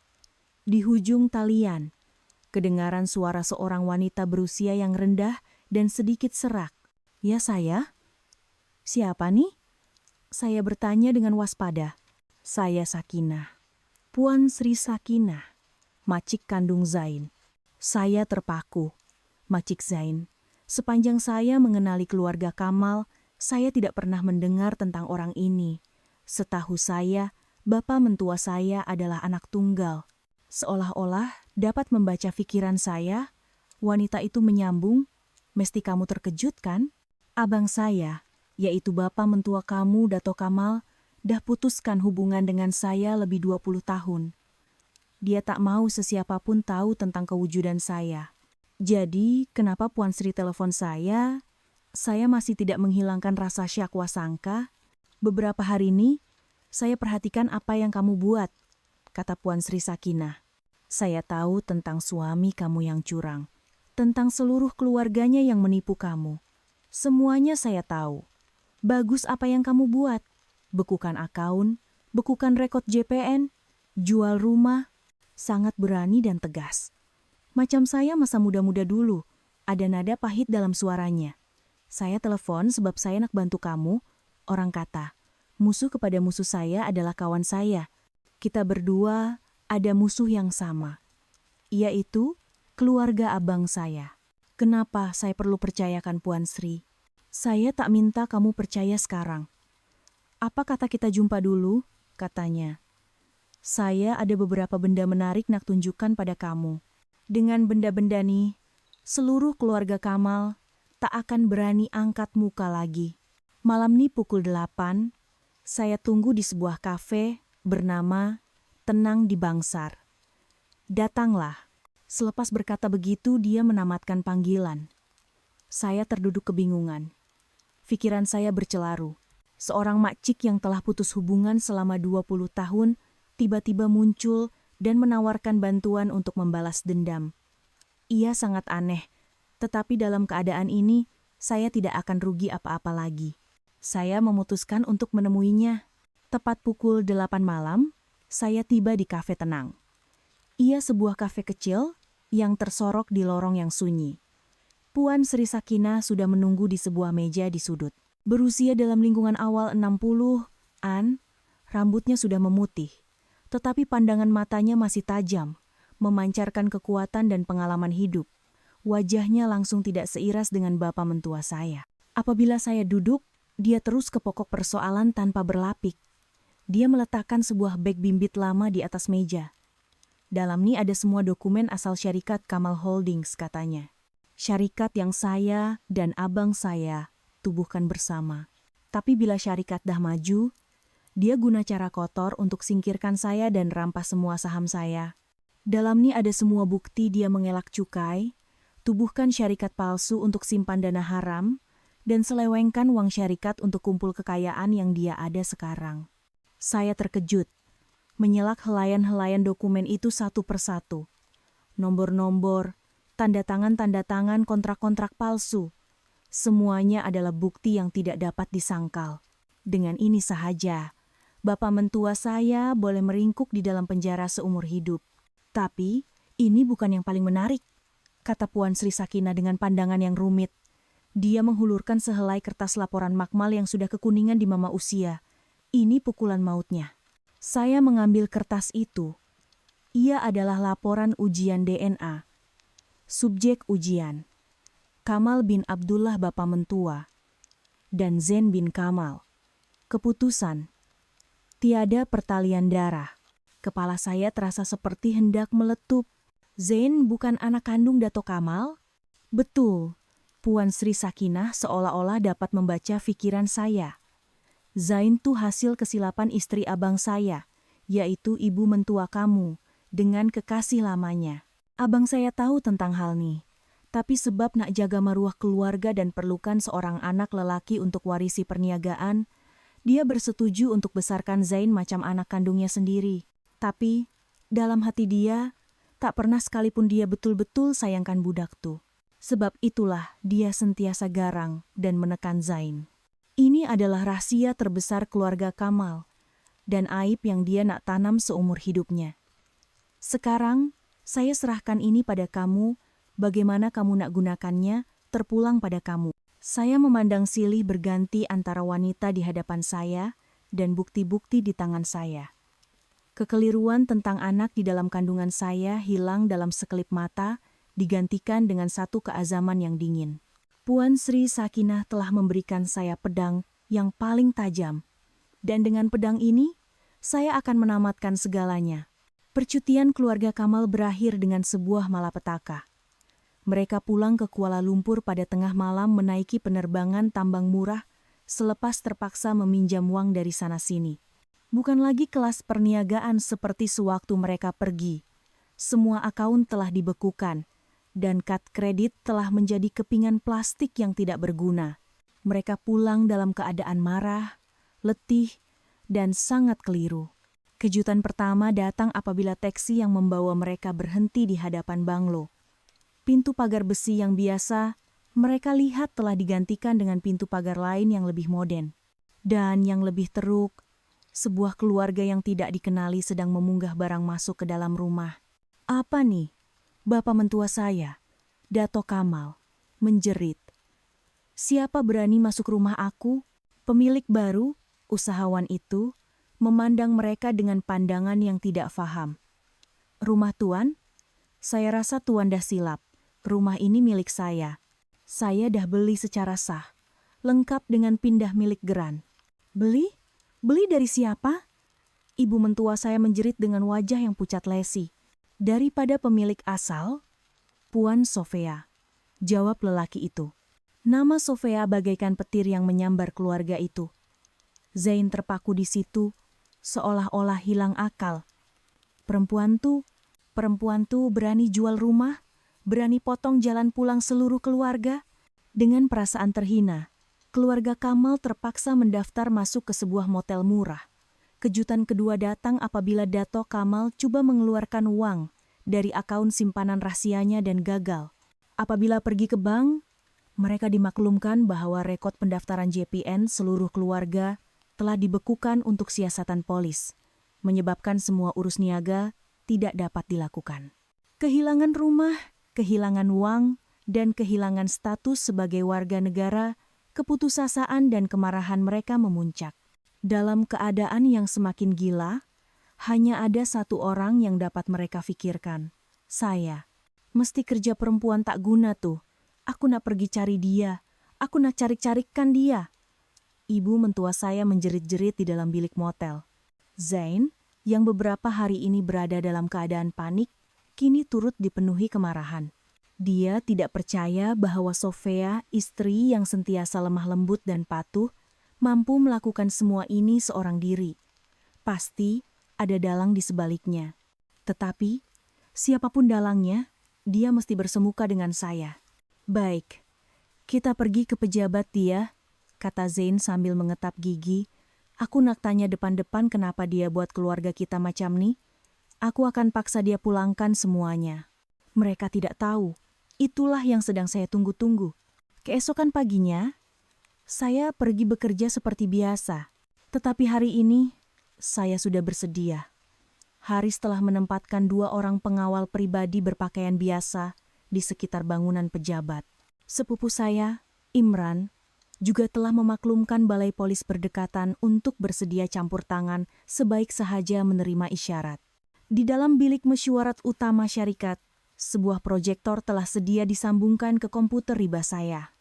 Di hujung talian, kedengaran suara seorang wanita berusia yang rendah dan sedikit serak. "Ya saya." "Siapa nih?" Saya bertanya dengan waspada. "Saya Sakinah. Puan Sri Sakinah, macik kandung Zain." Saya terpaku. "Macik Zain, sepanjang saya mengenali keluarga Kamal, saya tidak pernah mendengar tentang orang ini. Setahu saya, bapak mentua saya adalah anak tunggal." Seolah-olah dapat membaca pikiran saya, wanita itu menyambung, "Mesti kamu terkejut kan? Abang saya, yaitu bapak mentua kamu, Dato Kamal, dah putuskan hubungan dengan saya lebih 20 tahun. Dia tak mau sesiapapun tahu tentang kewujudan saya. Jadi, kenapa Puan Sri telepon saya? Saya masih tidak menghilangkan rasa syakwa sangka. Beberapa hari ini, saya perhatikan apa yang kamu buat," kata Puan Sri Sakinah. "Saya tahu tentang suami kamu yang curang, tentang seluruh keluarganya yang menipu kamu. Semuanya saya tahu. Bagus apa yang kamu buat. Bekukan akun, bekukan rekod JPN, jual rumah, sangat berani dan tegas. Macam saya masa muda-muda dulu, ada nada pahit dalam suaranya. Saya telepon sebab saya nak bantu kamu," orang kata. "Musuh kepada musuh saya adalah kawan saya. Kita berdua ada musuh yang sama, yaitu keluarga abang saya. Kenapa saya perlu percayakan Puan Sri? Saya tak minta kamu percaya sekarang. Apa kata kita jumpa dulu?" katanya. "Saya ada beberapa benda menarik nak tunjukkan pada kamu. Dengan benda-benda nih, seluruh keluarga Kamal tak akan berani angkat muka lagi. Malam nih pukul 8, saya tunggu di sebuah kafe bernama Tenang di Bangsar. Datanglah." Selepas berkata begitu, dia menamatkan panggilan. Saya terduduk kebingungan. Pikiran saya bercelaru. Seorang makcik yang telah putus hubungan selama 20 tahun tiba-tiba muncul dan menawarkan bantuan untuk membalas dendam. Ia sangat aneh, tetapi dalam keadaan ini, saya tidak akan rugi apa-apa lagi. Saya memutuskan untuk menemuinya. Tepat pukul 8 malam, saya tiba di kafe Tenang. Ia sebuah kafe kecil, yang tersorok di lorong yang sunyi. Puan Sri Sakinah sudah menunggu di sebuah meja di sudut. Berusia dalam lingkungan awal 60-an, rambutnya sudah memutih, tetapi pandangan matanya masih tajam, memancarkan kekuatan dan pengalaman hidup. Wajahnya langsung tidak seiras dengan bapak mentua saya. Apabila saya duduk, dia terus ke pokok persoalan tanpa berlapik. Dia meletakkan sebuah beg bimbit lama di atas meja. Dalam ini ada semua dokumen asal syarikat Kamal Holdings, katanya. Syarikat yang saya dan abang saya tubuhkan bersama. Tapi bila syarikat dah maju, dia guna cara kotor untuk singkirkan saya dan rampas semua saham saya. Dalam ini ada semua bukti dia mengelak cukai, tubuhkan syarikat palsu untuk simpan dana haram, dan selewengkan uang syarikat untuk kumpul kekayaan yang dia ada sekarang. Saya terkejut, menyelak helaian-helaian dokumen itu satu persatu. Nomor-nomor, tanda tangan kontrak-kontrak palsu. Semuanya adalah bukti yang tidak dapat disangkal. Dengan ini sahaja, bapak mentua saya boleh meringkuk di dalam penjara seumur hidup. Tapi, ini bukan yang paling menarik, kata Puan Sri Sakinah dengan pandangan yang rumit. Dia menghulurkan sehelai kertas laporan makmal yang sudah kekuningan di mama usia. Ini pukulan mautnya. Saya mengambil kertas itu. Ia adalah laporan ujian DNA. Subjek ujian, Kamal bin Abdullah Bapa Mentua, dan Zain bin Kamal. Keputusan, tiada pertalian darah. Kepala saya terasa seperti hendak meletup. Zain bukan anak kandung Dato Kamal? Betul, Puan Sri Sakinah seolah-olah dapat membaca pikiran saya. Zain tuh hasil kesilapan istri abang saya, yaitu ibu mentua kamu, dengan kekasih lamanya. Abang saya tahu tentang hal ini, tapi sebab nak jaga maruah keluarga dan perlukan seorang anak lelaki untuk warisi perniagaan, dia bersetuju untuk besarkan Zain macam anak kandungnya sendiri. Tapi, dalam hati dia, tak pernah sekalipun dia betul-betul sayangkan budak tuh. Sebab itulah dia sentiasa garang dan menekan Zain. Ini adalah rahasia terbesar keluarga Kamal, dan aib yang dia nak tanam seumur hidupnya. Sekarang, saya serahkan ini pada kamu, bagaimana kamu nak gunakannya, terpulang pada kamu. Saya memandang silih berganti antara wanita di hadapan saya dan bukti-bukti di tangan saya. Kekeliruan tentang anak di dalam kandungan saya hilang dalam sekelip mata, digantikan dengan satu keazaman yang dingin. Puan Sri Sakinah telah memberikan saya pedang yang paling tajam, dan dengan pedang ini, saya akan menamatkan segalanya. Percutian keluarga Kamal berakhir dengan sebuah malapetaka. Mereka pulang ke Kuala Lumpur pada tengah malam menaiki penerbangan tambang murah selepas terpaksa meminjam uang dari sana-sini. Bukan lagi kelas perniagaan seperti sewaktu mereka pergi. Semua akaun telah dibekukan, dan kad kredit telah menjadi kepingan plastik yang tidak berguna. Mereka pulang dalam keadaan marah, letih, dan sangat keliru. Kejutan pertama datang apabila taksi yang membawa mereka berhenti di hadapan banglo. Pintu pagar besi yang biasa, mereka lihat telah digantikan dengan pintu pagar lain yang lebih modern. Dan yang lebih teruk, sebuah keluarga yang tidak dikenali sedang memunggah barang masuk ke dalam rumah. Apa nih? Bapak mentua saya, Dato Kamal, menjerit. Siapa berani masuk rumah aku? Pemilik baru, usahawan itu, memandang mereka dengan pandangan yang tidak faham. Rumah Tuan? Saya rasa Tuan dah silap. Rumah ini milik saya. Saya dah beli secara sah, lengkap dengan pindah milik geran. Beli? Beli dari siapa? Ibu mentua saya menjerit dengan wajah yang pucat lesi. Daripada pemilik asal? Puan Sofia, jawab lelaki itu. Nama Sofia bagaikan petir yang menyambar keluarga itu. Zain terpaku di situ, seolah-olah hilang akal. Perempuan tuh berani jual rumah, berani potong jalan pulang seluruh keluarga. Dengan perasaan terhina, keluarga Kamal terpaksa mendaftar masuk ke sebuah motel murah. Kejutan kedua datang apabila Dato Kamal coba mengeluarkan uang dari akaun simpanan rahasianya dan gagal. Apabila pergi ke bank, mereka dimaklumkan bahwa rekod pendaftaran JPN seluruh keluarga telah dibekukan untuk siasatan polis, menyebabkan semua urus niaga tidak dapat dilakukan. Kehilangan rumah, kehilangan uang, dan kehilangan status sebagai warga negara, keputusasaan dan kemarahan mereka memuncak. Dalam keadaan yang semakin gila, hanya ada satu orang yang dapat mereka pikirkan. Saya. Mesti kerja perempuan tak guna tuh. Aku nak pergi cari dia. Aku nak cari-carikan dia. Ibu mentua saya menjerit-jerit di dalam bilik motel. Zain, yang beberapa hari ini berada dalam keadaan panik, kini turut dipenuhi kemarahan. Dia tidak percaya bahwa Sofia, istri yang sentiasa lemah lembut dan patuh, mampu melakukan semua ini seorang diri. Pasti ada dalang di sebaliknya. Tetapi, siapapun dalangnya, dia mesti bersemuka dengan saya. Baik, kita pergi ke pejabat dia, kata Zain sambil mengetap gigi. Aku nak tanya depan-depan kenapa dia buat keluarga kita macam nih. Aku akan paksa dia pulangkan semuanya. Mereka tidak tahu. Itulah yang sedang saya tunggu-tunggu. Keesokan paginya, saya pergi bekerja seperti biasa. Tetapi hari ini, saya sudah bersedia. Haris telah menempatkan 2 orang pengawal pribadi berpakaian biasa di sekitar bangunan pejabat. Sepupu saya, Imran, juga telah memaklumkan balai polis berdekatan untuk bersedia campur tangan sebaik sahaja menerima isyarat. Di dalam bilik mesyuarat utama syarikat, sebuah proyektor telah sedia disambungkan ke komputer riba saya.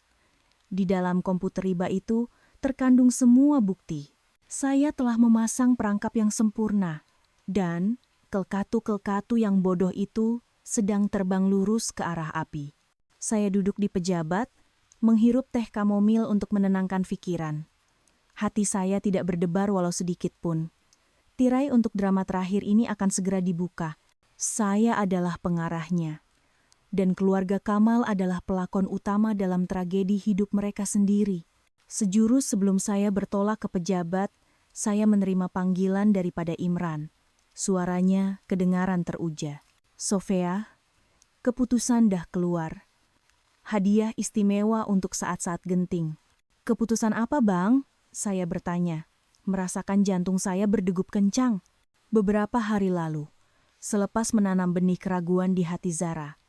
Di dalam komputer riba itu terkandung semua bukti. Saya telah memasang perangkap yang sempurna, dan kelkatu-kelkatu yang bodoh itu sedang terbang lurus ke arah api. Saya duduk di pejabat, menghirup teh kamomil untuk menenangkan pikiran. Hati saya tidak berdebar walau sedikit pun. Tirai untuk drama terakhir ini akan segera dibuka. Saya adalah pengarahnya. Dan keluarga Kamal adalah pelakon utama dalam tragedi hidup mereka sendiri. Sejurus sebelum saya bertolak ke pejabat, saya menerima panggilan daripada Imran. Suaranya kedengaran teruja. Sofia, keputusan dah keluar. Hadiah istimewa untuk saat-saat genting. Keputusan apa, Bang? Saya bertanya, merasakan jantung saya berdegup kencang. Beberapa hari lalu, selepas menanam benih keraguan di hati Zara,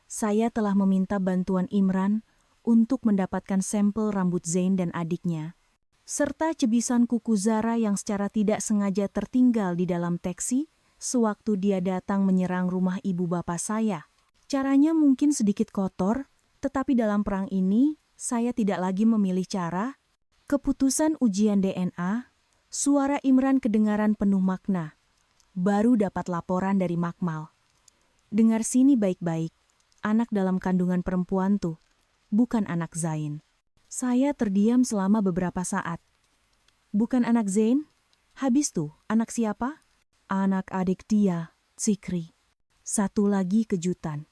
saya telah meminta bantuan Imran untuk mendapatkan sampel rambut Zain dan adiknya, serta cebisan kuku Zara yang secara tidak sengaja tertinggal di dalam taksi sewaktu dia datang menyerang rumah ibu bapak saya. Caranya mungkin sedikit kotor, tetapi dalam perang ini, saya tidak lagi memilih cara. Keputusan ujian DNA, suara Imran kedengaran penuh makna. Baru dapat laporan dari Makmal. Dengar sini baik-baik, anak dalam kandungan perempuan tuh, bukan anak Zain. Saya terdiam selama beberapa saat. Bukan anak Zain? Habis tuh, anak siapa? Anak adik dia, Zikri. Satu lagi kejutan.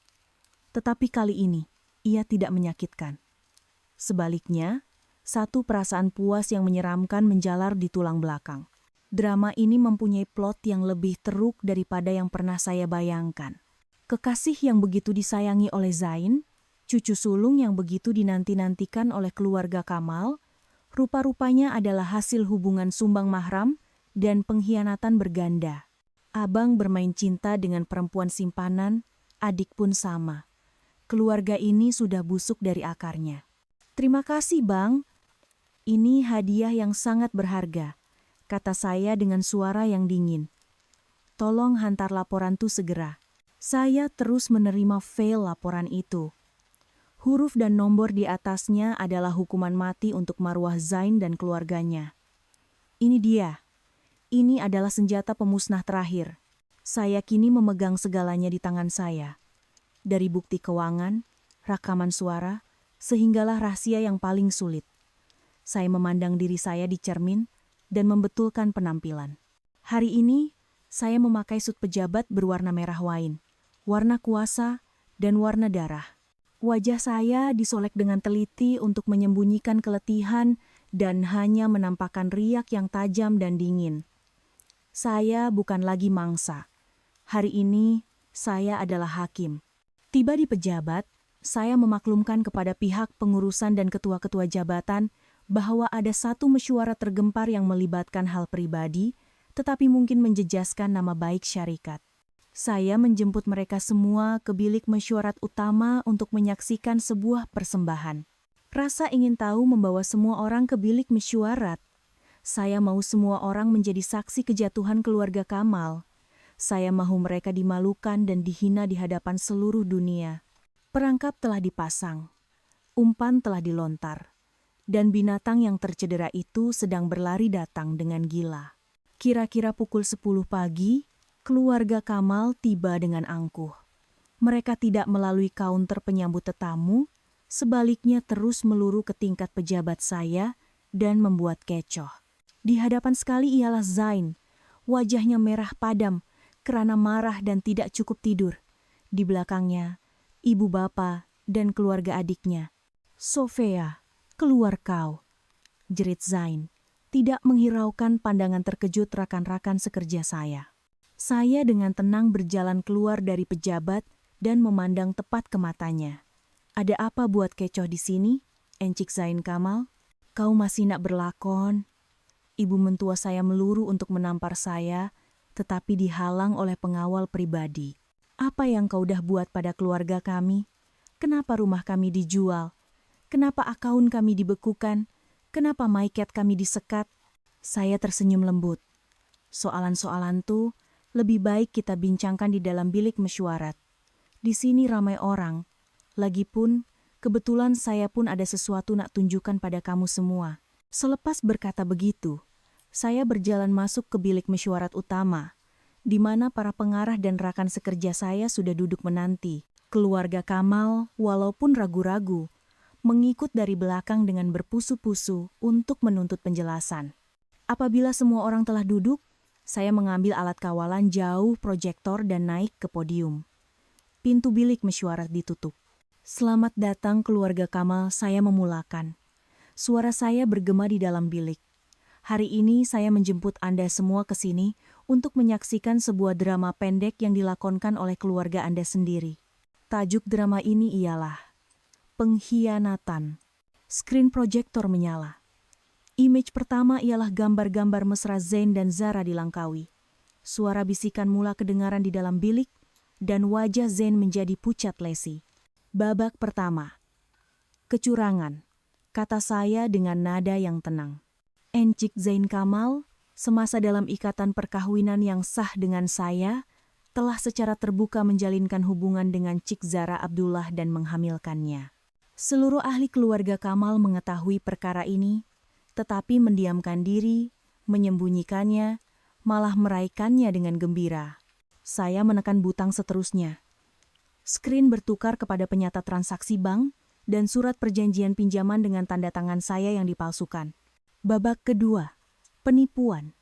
Tetapi kali ini, ia tidak menyakitkan. Sebaliknya, satu perasaan puas yang menyeramkan menjalar di tulang belakang. Drama ini mempunyai plot yang lebih teruk daripada yang pernah saya bayangkan. Kekasih yang begitu disayangi oleh Zain, cucu sulung yang begitu dinanti-nantikan oleh keluarga Kamal, rupa-rupanya adalah hasil hubungan sumbang mahram dan pengkhianatan berganda. Abang bermain cinta dengan perempuan simpanan, adik pun sama. Keluarga ini sudah busuk dari akarnya. Terima kasih, Bang. Ini hadiah yang sangat berharga, kata saya dengan suara yang dingin. Tolong hantar laporan itu segera. Saya terus menerima file laporan itu. Huruf dan nomor di atasnya adalah hukuman mati untuk Marwah Zain dan keluarganya. Ini dia. Ini adalah senjata pemusnah terakhir. Saya kini memegang segalanya di tangan saya. Dari bukti keuangan, rakaman suara, sehinggalah rahasia yang paling sulit. Saya memandang diri saya di cermin dan membetulkan penampilan. Hari ini, saya memakai sut pejabat berwarna merah wain, warna kuasa, dan warna darah. Wajah saya disolek dengan teliti untuk menyembunyikan keletihan dan hanya menampakkan riak yang tajam dan dingin. Saya bukan lagi mangsa. Hari ini, saya adalah hakim. Tiba di pejabat, saya memaklumkan kepada pihak pengurusan dan ketua-ketua jabatan bahwa ada satu mesyuarat tergempar yang melibatkan hal pribadi, tetapi mungkin menjejaskan nama baik syarikat. Saya menjemput mereka semua ke bilik mesyuarat utama untuk menyaksikan sebuah persembahan. Rasa ingin tahu membawa semua orang ke bilik mesyuarat. Saya mau semua orang menjadi saksi kejatuhan keluarga Kamal. Saya mau mereka dimalukan dan dihina di hadapan seluruh dunia. Perangkap telah dipasang, umpan telah dilontar, dan binatang yang tercedera itu sedang berlari datang dengan gila. Kira-kira pukul 10 pagi, keluarga Kamal tiba dengan angkuh. Mereka tidak melalui kaunter penyambut tetamu, sebaliknya terus meluru ke tingkat pejabat saya dan membuat kecoh. Di hadapan sekali ialah Zain, wajahnya merah padam karena marah dan tidak cukup tidur. Di belakangnya, ibu bapa dan keluarga adiknya. "Sofia, keluar kau," jerit Zain, tidak menghiraukan pandangan terkejut rekan-rekan sekerja saya. Saya dengan tenang berjalan keluar dari pejabat dan memandang tepat ke matanya. "Ada apa buat kecoh di sini, encik Zain Kamal? Kau masih nak berlakon?" Ibu mentua saya meluru untuk menampar saya, tetapi dihalang oleh pengawal pribadi. "Apa yang kau dah buat pada keluarga kami? Kenapa rumah kami dijual? Kenapa akaun kami dibekukan? Kenapa maiket kami disekat?" Saya tersenyum lembut. "Soalan-soalan tuh lebih baik kita bincangkan di dalam bilik mesyuarat. Di sini ramai orang. Lagipun, kebetulan saya pun ada sesuatu nak tunjukkan pada kamu semua." Selepas berkata begitu, saya berjalan masuk ke bilik mesyuarat utama, di mana para pengarah dan rakan sekerja saya sudah duduk menanti. Keluarga Kamal, walaupun ragu-ragu, mengikut dari belakang dengan berpusu-pusu untuk menuntut penjelasan. Apabila semua orang telah duduk, saya mengambil alat kawalan jauh proyektor dan naik ke podium. Pintu bilik mesyuarat ditutup. "Selamat datang keluarga Kamal," saya memulakan. Suara saya bergema di dalam bilik. "Hari ini saya menjemput Anda semua ke sini untuk menyaksikan sebuah drama pendek yang dilakonkan oleh keluarga Anda sendiri. Tajuk drama ini ialah Pengkhianatan." Screen proyektor menyala. Image pertama ialah gambar-gambar mesra Zain dan Zara di Langkawi. Suara bisikan mula kedengaran di dalam bilik, dan wajah Zain menjadi pucat lesi. Babak pertama. "Kecurangan," kata saya dengan nada yang tenang. "Encik Zain Kamal, semasa dalam ikatan perkawinan yang sah dengan saya, telah secara terbuka menjalinkan hubungan dengan Cik Zara Abdullah dan menghamilkannya. Seluruh ahli keluarga Kamal mengetahui perkara ini, tetapi mendiamkan diri, menyembunyikannya, malah meraihkannya dengan gembira." Saya menekan butang seterusnya. Screen bertukar kepada penyatat transaksi bank dan surat perjanjian pinjaman dengan tanda tangan saya yang dipalsukan. Babak kedua, penipuan.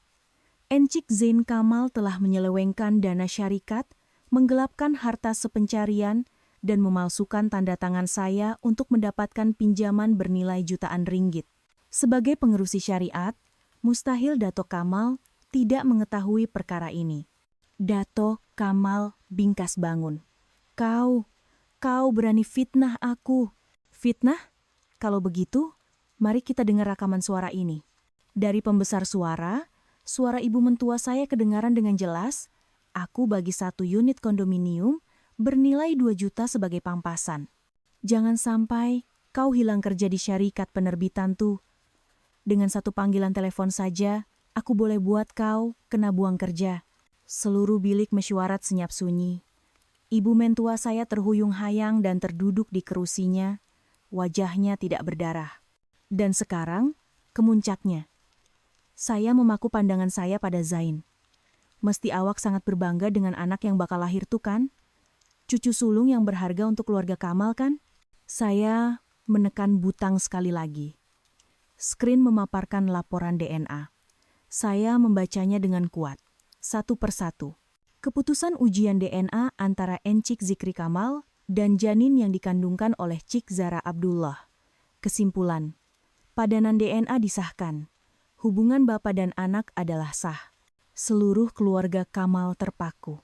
Encik Zain Kamal telah menyelewengkan dana syarikat, menggelapkan harta sepencarian, dan memalsukan tanda tangan saya untuk mendapatkan pinjaman bernilai jutaan ringgit. Sebagai pengerusi syariat, mustahil Dato Kamal tidak mengetahui perkara ini. Dato Kamal bingkas bangun. Kau berani fitnah aku." "Fitnah? Kalau begitu, mari kita dengar rekaman suara ini." Dari pembesar suara ibu mentua saya kedengaran dengan jelas. Aku bagi 1 unit kondominium bernilai 2 juta sebagai pampasan. "Jangan sampai kau hilang kerja di syarikat penerbitan tuh. Dengan 1 panggilan telepon saja, aku boleh buat kau kena buang kerja." Seluruh bilik mesyuarat senyap sunyi. Ibu mentua saya terhuyung hayang dan terduduk di kerusinya. Wajahnya tidak berdarah. Dan sekarang, kemuncaknya. Saya memaku pandangan saya pada Zain. "Mesti awak sangat berbangga dengan anak yang bakal lahir tuh kan? Cucu sulung yang berharga untuk keluarga Kamal kan?" Saya menekan butang sekali lagi. Screen memaparkan laporan DNA. Saya membacanya dengan kuat, satu persatu. Keputusan ujian DNA antara Encik Zikri Kamal dan janin yang dikandungkan oleh Cik Zara Abdullah. Kesimpulan, padanan DNA disahkan. Hubungan bapak dan anak adalah sah. Seluruh keluarga Kamal terpaku.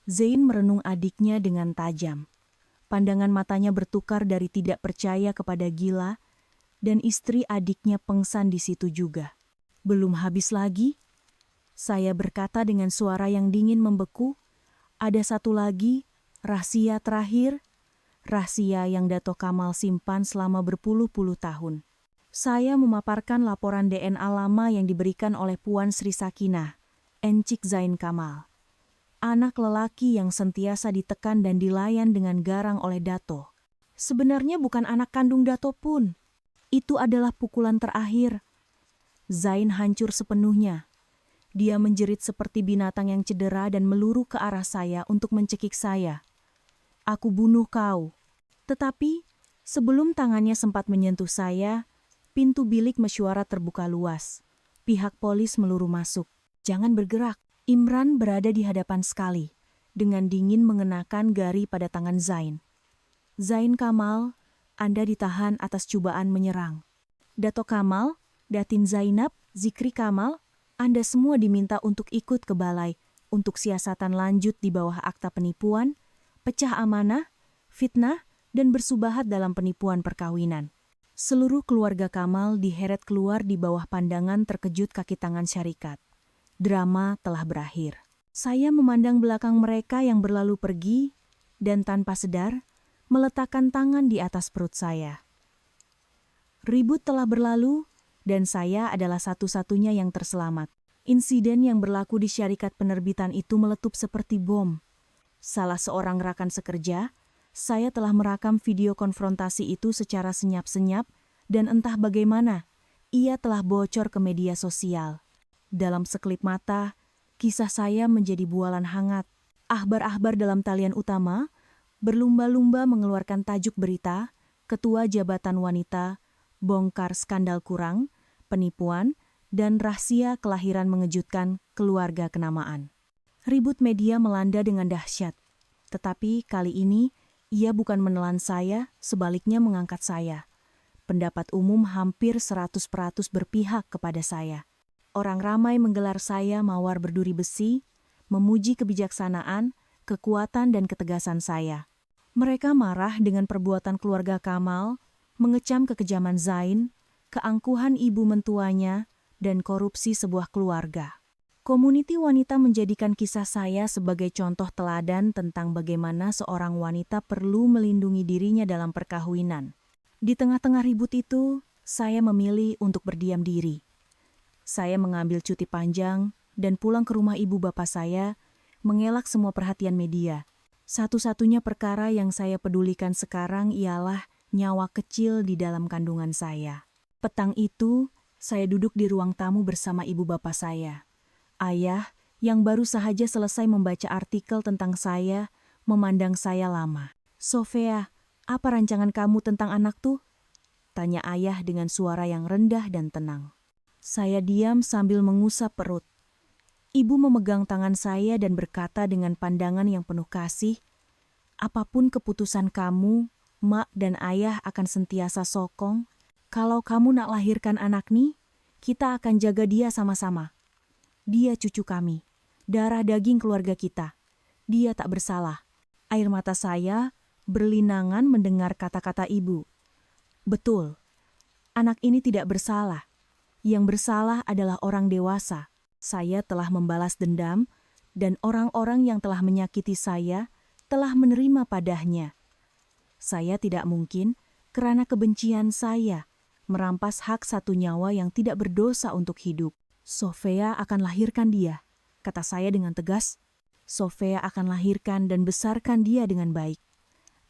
Zain merenung adiknya dengan tajam. Pandangan matanya bertukar dari tidak percaya kepada gila, dan istri adiknya pengsan di situ juga. Belum habis lagi, saya berkata dengan suara yang dingin membeku, Ada satu lagi, rahasia terakhir, rahasia yang Dato Kamal simpan selama berpuluh-puluh tahun. Saya memaparkan laporan DNA lama yang diberikan oleh Puan Sri Sakinah, Encik Zain Kamal. Anak lelaki yang sentiasa ditekan dan dilayan dengan garang oleh Dato. Sebenarnya bukan anak kandung Dato pun. Itu adalah pukulan terakhir. Zain hancur sepenuhnya. Dia menjerit seperti binatang yang cedera dan meluruh ke arah saya untuk mencekik saya. Aku bunuh kau. Tetapi, sebelum tangannya sempat menyentuh saya, pintu bilik mesyuarat terbuka luas. Pihak polis meluruh masuk. Jangan bergerak. Imran berada di hadapan sekali, dengan dingin mengenakan gari pada tangan Zain. Zain Kamal, Anda ditahan atas cobaan menyerang. Dato Kamal, Datin Zainab, Zikri Kamal, Anda semua diminta untuk ikut ke balai untuk siasatan lanjut di bawah akta penipuan, pecah amanah, fitnah, dan bersubahat dalam penipuan perkawinan. Seluruh keluarga Kamal diheret keluar di bawah pandangan terkejut kaki tangan syarikat. Drama telah berakhir. Saya memandang belakang mereka yang berlalu pergi dan tanpa sadar meletakkan tangan di atas perut saya. Ribut telah berlalu dan saya adalah satu-satunya yang terselamat. Insiden yang berlaku di syarikat penerbitan itu meletup seperti bom. Salah seorang rekan sekerja, saya telah merekam video konfrontasi itu secara senyap-senyap dan entah bagaimana, ia telah bocor ke media sosial. Dalam sekelip mata, kisah saya menjadi bualan hangat. Ahbar-ahbar dalam talian utama berlumba-lumba mengeluarkan tajuk berita, Ketua Jabatan Wanita, bongkar skandal kurang, penipuan, dan rahasia kelahiran mengejutkan keluarga kenamaan. Ribut media melanda dengan dahsyat. Tetapi kali ini, ia bukan menelan saya, sebaliknya mengangkat saya. Pendapat umum hampir 100% berpihak kepada saya. Orang ramai menggelar saya mawar berduri besi, memuji kebijaksanaan, kekuatan dan ketegasan saya. Mereka marah dengan perbuatan keluarga Kamal, mengecam kekejaman Zain, keangkuhan ibu mentuanya, dan korupsi sebuah keluarga. Komuniti wanita menjadikan kisah saya sebagai contoh teladan tentang bagaimana seorang wanita perlu melindungi dirinya dalam perkawinan. Di tengah-tengah ribut itu, saya memilih untuk berdiam diri. Saya mengambil cuti panjang dan pulang ke rumah ibu bapak saya, mengelak semua perhatian media. Satu-satunya perkara yang saya pedulikan sekarang ialah nyawa kecil di dalam kandungan saya. Petang itu, saya duduk di ruang tamu bersama ibu bapak saya. Ayah, yang baru saja selesai membaca artikel tentang saya, memandang saya lama. "Sofia, apa rancangan kamu tentang anak tuh?" tanya ayah dengan suara yang rendah dan tenang. Saya diam sambil mengusap perut. Ibu memegang tangan saya dan berkata dengan pandangan yang penuh kasih, "Apapun keputusan kamu, Mak dan Ayah akan sentiasa sokong. Kalau kamu nak lahirkan anak nih, kita akan jaga dia sama-sama. Dia cucu kami, darah daging keluarga kita. Dia tak bersalah." Air mata saya berlinangan mendengar kata-kata ibu. Betul, anak ini tidak bersalah. Yang bersalah adalah orang dewasa. Saya telah membalas dendam, dan orang-orang yang telah menyakiti saya telah menerima padanya. Saya tidak mungkin, karena kebencian saya, merampas hak satu nyawa yang tidak berdosa untuk hidup. "Sofia akan lahirkan dia," kata saya dengan tegas. "Sofia akan lahirkan dan besarkan dia dengan baik.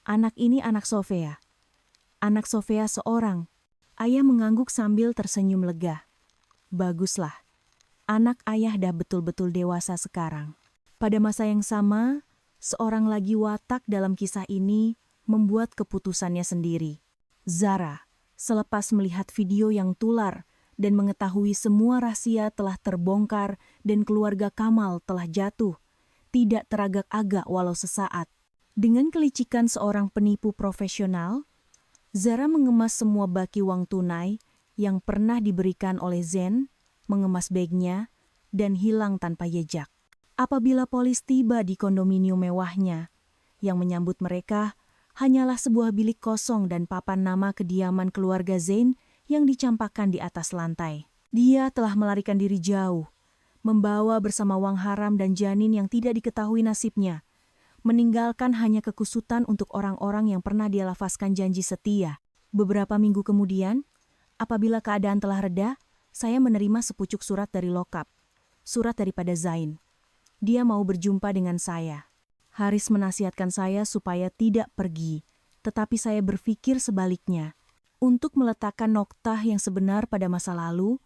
Anak ini anak Sofia. Anak Sofia seorang." Ayah mengangguk sambil tersenyum lega. "Baguslah. Anak ayah dah betul-betul dewasa sekarang." Pada masa yang sama, seorang lagi watak dalam kisah ini membuat keputusannya sendiri. Zara, selepas melihat video yang tular dan mengetahui semua rahasia telah terbongkar dan keluarga Kamal telah jatuh, tidak teragak-agak walau sesaat. Dengan kelicikan seorang penipu profesional, Zara mengemas semua baki uang tunai yang pernah diberikan oleh Zen, mengemas bagnya, dan hilang tanpa jejak. Apabila polis tiba di kondominium mewahnya, yang menyambut mereka hanyalah sebuah bilik kosong dan papan nama kediaman keluarga Zain yang dicampakkan di atas lantai. Dia telah melarikan diri jauh, membawa bersama uang haram dan janin yang tidak diketahui nasibnya, meninggalkan hanya kekusutan untuk orang-orang yang pernah dia lafazkan janji setia. Beberapa minggu kemudian, apabila keadaan telah reda, saya menerima sepucuk surat dari Lokap. Surat daripada Zain. Dia mau berjumpa dengan saya. Haris menasihatkan saya supaya tidak pergi, tetapi saya berpikir sebaliknya. Untuk meletakkan noktah yang sebenar pada masa lalu,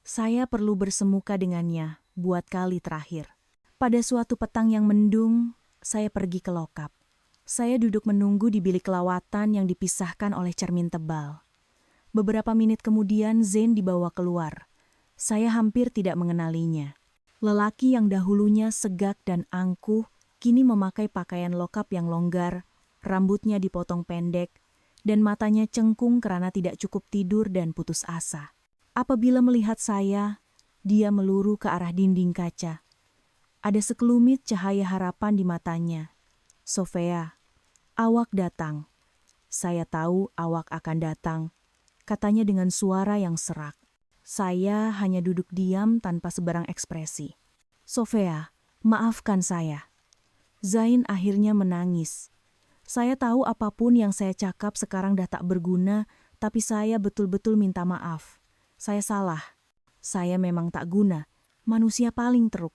saya perlu bersemuka dengannya buat kali terakhir. Pada suatu petang yang mendung, saya pergi ke Lokap. Saya duduk menunggu di bilik lawatan yang dipisahkan oleh cermin tebal. Beberapa menit kemudian Zain dibawa keluar. Saya hampir tidak mengenalinya. Lelaki yang dahulunya segak dan angkuh, kini memakai pakaian Lokap yang longgar, rambutnya dipotong pendek, dan matanya cengkung karena tidak cukup tidur dan putus asa. Apabila melihat saya, dia meluru ke arah dinding kaca. Ada sekelumit cahaya harapan di matanya. "Sofia, awak datang." "Saya tahu awak akan datang," katanya dengan suara yang serak. Saya hanya duduk diam tanpa sebarang ekspresi. "Sofia, maafkan saya." Zain akhirnya menangis. Saya tahu apapun yang saya cakap sekarang dah tak berguna, tapi saya betul-betul minta maaf. Saya salah. Saya memang tak guna, manusia paling teruk.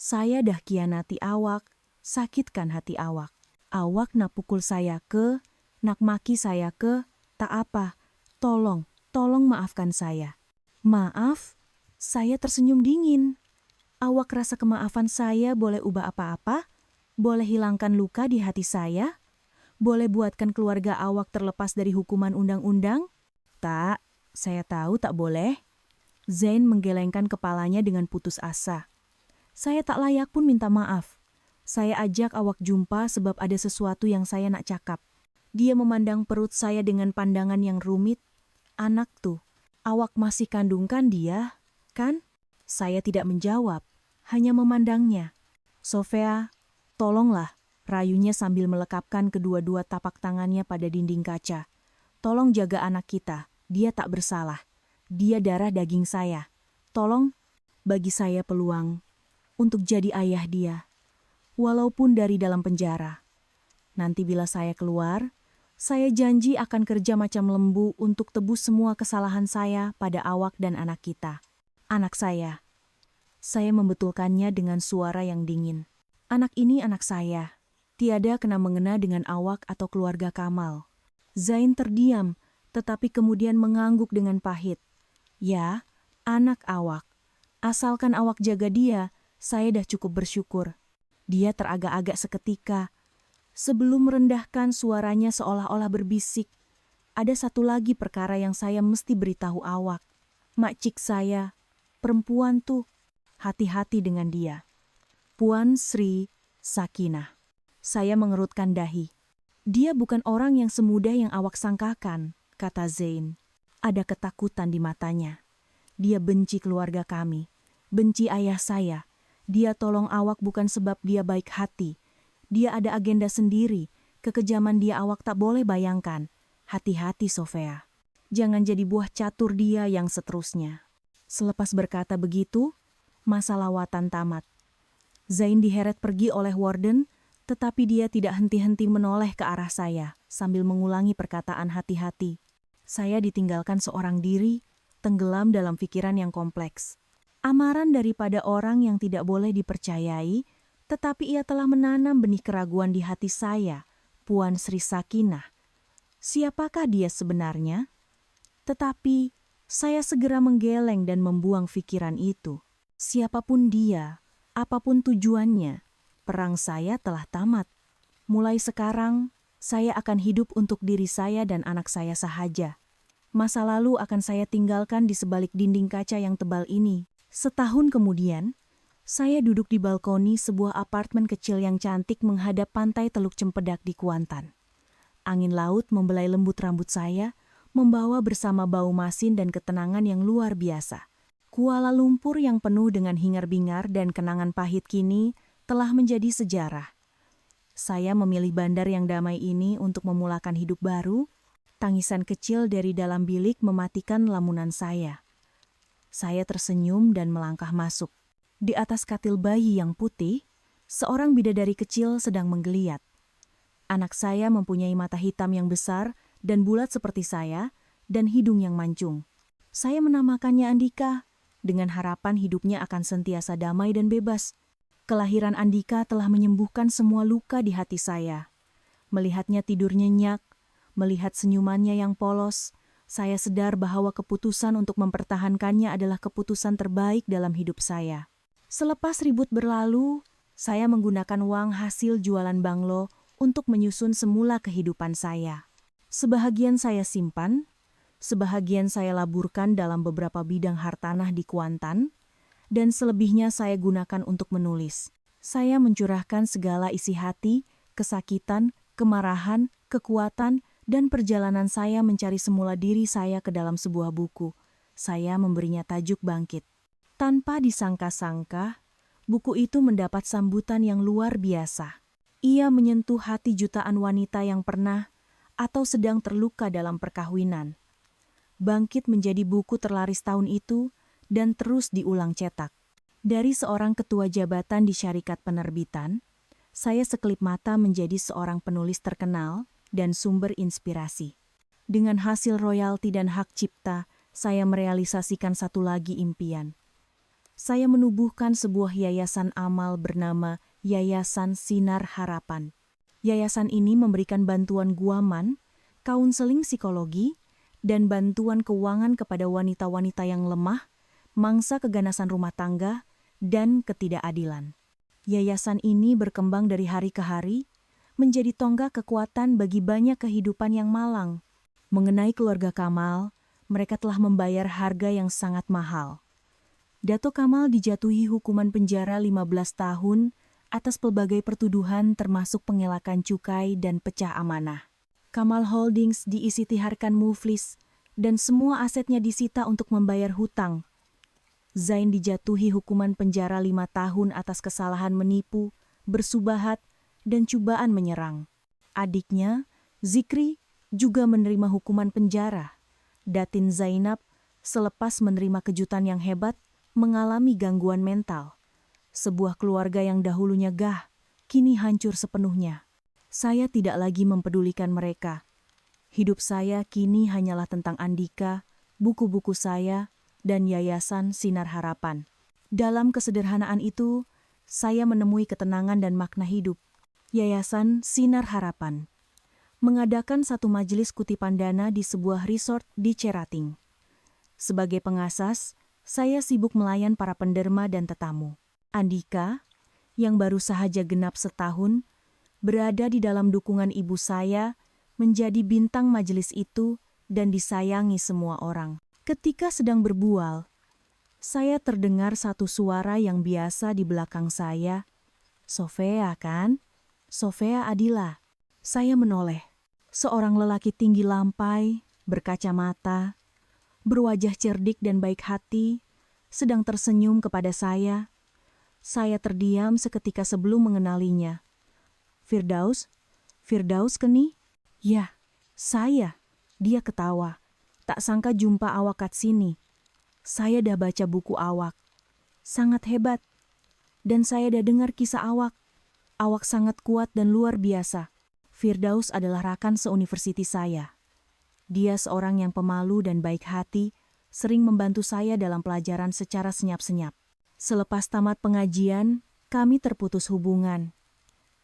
Saya dah kianati awak, sakitkan hati awak. Awak nak pukul saya ke, nak maki saya ke, tak apa. Tolong maafkan saya. "Maaf?" Saya tersenyum dingin. "Awak rasa kemaafan saya boleh ubah apa-apa? Boleh hilangkan luka di hati saya? Boleh buatkan keluarga awak terlepas dari hukuman undang-undang?" "Tak, saya tahu tak boleh." Zain menggelengkan kepalanya dengan putus asa. "Saya tak layak pun minta maaf. Saya ajak awak jumpa sebab ada sesuatu yang saya nak cakap." Dia memandang perut saya dengan pandangan yang rumit. "Anak tuh, awak masih kandungkan dia, kan?" Saya tidak menjawab, hanya memandangnya. "Sofia, tolonglah," rayunya sambil melekapkan kedua-dua tapak tangannya pada dinding kaca. "Tolong jaga anak kita, dia tak bersalah. Dia darah daging saya. Tolong bagi saya peluang untuk jadi ayah dia, walaupun dari dalam penjara. Nanti bila saya keluar, saya janji akan kerja macam lembu untuk tebus semua kesalahan saya pada awak dan anak kita. Anak saya." Saya membetulkannya dengan suara yang dingin. "Anak ini anak saya. Tiada kena mengena dengan awak atau keluarga Kamal." Zain terdiam, tetapi kemudian mengangguk dengan pahit. "Ya, anak awak. Asalkan awak jaga dia, saya dah cukup bersyukur." Dia teragak-agak seketika. Sebelum merendahkan suaranya seolah-olah berbisik, "Ada satu lagi perkara yang saya mesti beritahu awak. Makcik saya, perempuan tuh, hati-hati dengan dia. Puan Sri Sakinah." Saya mengerutkan dahi. "Dia bukan orang yang semudah yang awak sangkakan," kata Zain. Ada ketakutan di matanya. "Dia benci keluarga kami, benci ayah saya. Dia tolong awak bukan sebab dia baik hati. Dia ada agenda sendiri, kekejaman dia awak tak boleh bayangkan. Hati-hati Sofia. Jangan jadi buah catur dia yang seterusnya." Selepas berkata begitu, masa lawatan tamat. Zain diheret pergi oleh warden, tetapi dia tidak henti-henti menoleh ke arah saya sambil mengulangi perkataan hati-hati. Saya ditinggalkan seorang diri, tenggelam dalam pikiran yang kompleks. Amaran daripada orang yang tidak boleh dipercayai, tetapi ia telah menanam benih keraguan di hati saya, Puan Sri Sakinah. Siapakah dia sebenarnya? Tetapi saya segera menggeleng dan membuang pikiran itu. Siapapun dia, apapun tujuannya, perang saya telah tamat. Mulai sekarang, saya akan hidup untuk diri saya dan anak saya sahaja. Masa lalu akan saya tinggalkan di sebalik dinding kaca yang tebal ini. Setahun kemudian, saya duduk di balkoni sebuah apartemen kecil yang cantik menghadap pantai Teluk Cempedak di Kuantan. Angin laut membelai lembut rambut saya, membawa bersama bau masin dan ketenangan yang luar biasa. Kuala Lumpur yang penuh dengan hingar-bingar dan kenangan pahit kini telah menjadi sejarah. Saya memilih bandar yang damai ini untuk memulakan hidup baru. Tangisan kecil dari dalam bilik mematikan lamunan saya. Saya tersenyum dan melangkah masuk. Di atas katil bayi yang putih, Seorang bidadari kecil sedang menggeliat. Anak saya mempunyai mata hitam yang besar dan bulat seperti saya, dan hidung yang mancung. Saya menamakannya Andika, dengan harapan hidupnya akan sentiasa damai dan bebas. Kelahiran Andika telah menyembuhkan semua luka di hati saya. Melihatnya tidur nyenyak, melihat senyumannya yang polos, saya sadar bahwa keputusan untuk mempertahankannya adalah keputusan terbaik dalam hidup saya. Selepas ribut berlalu, saya menggunakan uang hasil jualan banglo untuk menyusun semula kehidupan saya. Sebahagian saya simpan, sebahagian saya laburkan dalam beberapa bidang hartanah di Kuantan, dan selebihnya saya gunakan untuk menulis. Saya mencurahkan segala isi hati, kesakitan, kemarahan, kekuatan, dan perjalanan saya mencari semula diri saya ke dalam sebuah buku. Saya memberinya tajuk Bangkit. Tanpa disangka-sangka, buku itu mendapat sambutan yang luar biasa. Ia menyentuh hati jutaan wanita yang pernah atau sedang terluka dalam perkawinan. Bangkit menjadi buku terlaris tahun itu dan terus diulang cetak. Dari seorang ketua jabatan di syarikat penerbitan, saya sekelip mata menjadi seorang penulis terkenal dan sumber inspirasi. Dengan hasil royalti dan hak cipta, saya merealisasikan satu lagi impian. Saya menubuhkan sebuah yayasan amal bernama Yayasan Sinar Harapan. Yayasan ini memberikan bantuan guaman, kaunseling psikologi, dan bantuan keuangan kepada wanita-wanita yang lemah, mangsa keganasan rumah tangga, dan ketidakadilan. Yayasan ini berkembang dari hari ke hari, menjadi tonggak kekuatan bagi banyak kehidupan yang malang. Mengenai keluarga Kamal, mereka telah membayar harga yang sangat mahal. Dato Kamal dijatuhi hukuman penjara 15 tahun atas pelbagai pertuduhan termasuk pengelakan cukai dan pecah amanah. Kamal Holdings diisi-tiharkan muflis dan semua asetnya disita untuk membayar hutang. Zain dijatuhi hukuman penjara 5 tahun atas kesalahan menipu, bersubahat, dan cobaan menyerang. Adiknya, Zikri, juga menerima hukuman penjara. Datin Zainab, selepas menerima kejutan yang hebat, mengalami gangguan mental. Sebuah keluarga yang dahulunya gah, kini hancur sepenuhnya. Saya tidak lagi mempedulikan mereka. Hidup saya kini hanyalah tentang Andika, buku-buku saya, dan Yayasan Sinar Harapan. Dalam kesederhanaan itu, saya menemui ketenangan dan makna hidup. Yayasan Sinar Harapan mengadakan satu majelis kutipan dana di sebuah resort di Cerating. Sebagai pengasas, saya sibuk melayan para penderma dan tetamu. Andika, yang baru sahaja genap setahun, berada di dalam dukungan ibu saya, menjadi bintang majelis itu dan disayangi semua orang. Ketika sedang berbual, saya terdengar satu suara yang biasa di belakang saya. Sofea kan? Sofea Adila. Saya menoleh. Seorang lelaki tinggi lampai, berkacamata, berwajah cerdik dan baik hati, sedang tersenyum kepada saya. Saya terdiam seketika sebelum mengenalinya. Firdaus? Firdaus Keni? Ya, saya. Dia ketawa. Tak sangka jumpa awak kat sini. Saya dah baca buku awak. Sangat hebat. Dan saya dah dengar kisah awak. Awak sangat kuat dan luar biasa. Firdaus adalah rakan seuniversiti saya. Dia seorang yang pemalu dan baik hati, sering membantu saya dalam pelajaran secara senyap-senyap. Selepas tamat pengajian, kami terputus hubungan.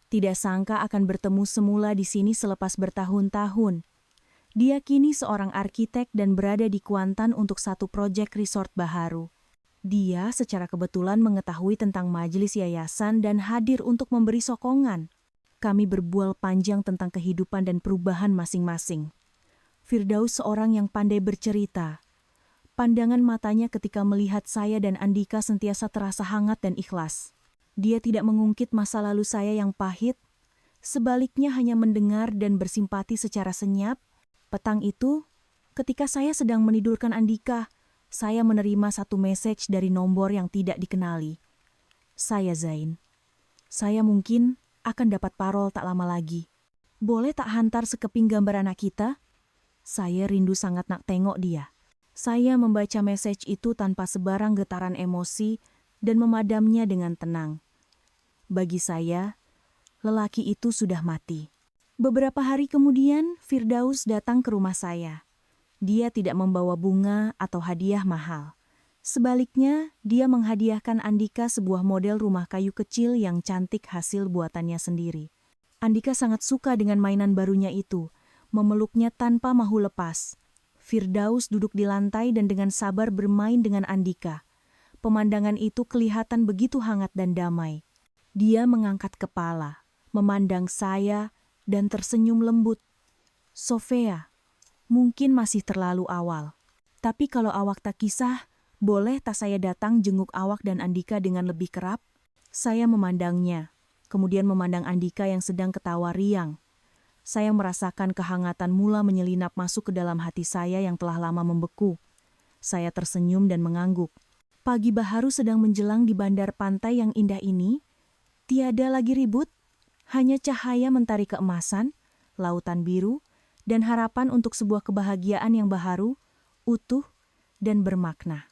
Tidak sangka akan bertemu semula di sini selepas bertahun-tahun. Dia kini seorang arsitek dan berada di Kuantan untuk satu proyek resort baharu. Dia secara kebetulan mengetahui tentang majelis yayasan dan hadir untuk memberi sokongan. Kami berbual panjang tentang kehidupan dan perubahan masing-masing. Firdaus seorang yang pandai bercerita. Pandangan matanya ketika melihat saya dan Andika sentiasa terasa hangat dan ikhlas. Dia tidak mengungkit masa lalu saya yang pahit, sebaliknya hanya mendengar dan bersimpati secara senyap. Petang itu, ketika saya sedang menidurkan Andika, saya menerima satu message dari nomor yang tidak dikenali. Saya Zain. Saya mungkin akan dapat parol tak lama lagi. Boleh tak hantar sekeping gambar anak kita? Saya rindu sangat nak tengok dia. Saya membaca message itu tanpa sebarang getaran emosi dan memadamnya dengan tenang. Bagi saya, lelaki itu sudah mati. Beberapa hari kemudian, Firdaus datang ke rumah saya. Dia tidak membawa bunga atau hadiah mahal. Sebaliknya, dia menghadiahkan Andika sebuah model rumah kayu kecil yang cantik hasil buatannya sendiri. Andika sangat suka dengan mainan barunya itu, memeluknya tanpa mahu lepas. Firdaus duduk di lantai dan dengan sabar bermain dengan Andika. Pemandangan itu kelihatan begitu hangat dan damai. Dia mengangkat kepala, memandang saya, dan tersenyum lembut. "Sofia, mungkin masih terlalu awal. Tapi kalau awak tak kisah, boleh tak saya datang jenguk awak dan Andika dengan lebih kerap?" Saya memandangnya, kemudian memandang Andika yang sedang ketawa riang. Saya merasakan kehangatan mula menyelinap masuk ke dalam hati saya yang telah lama membeku. Saya tersenyum dan mengangguk. Pagi baharu sedang menjelang di bandar pantai yang indah ini. Tiada lagi ribut, hanya cahaya mentari keemasan, lautan biru, dan harapan untuk sebuah kebahagiaan yang baharu, utuh, dan bermakna.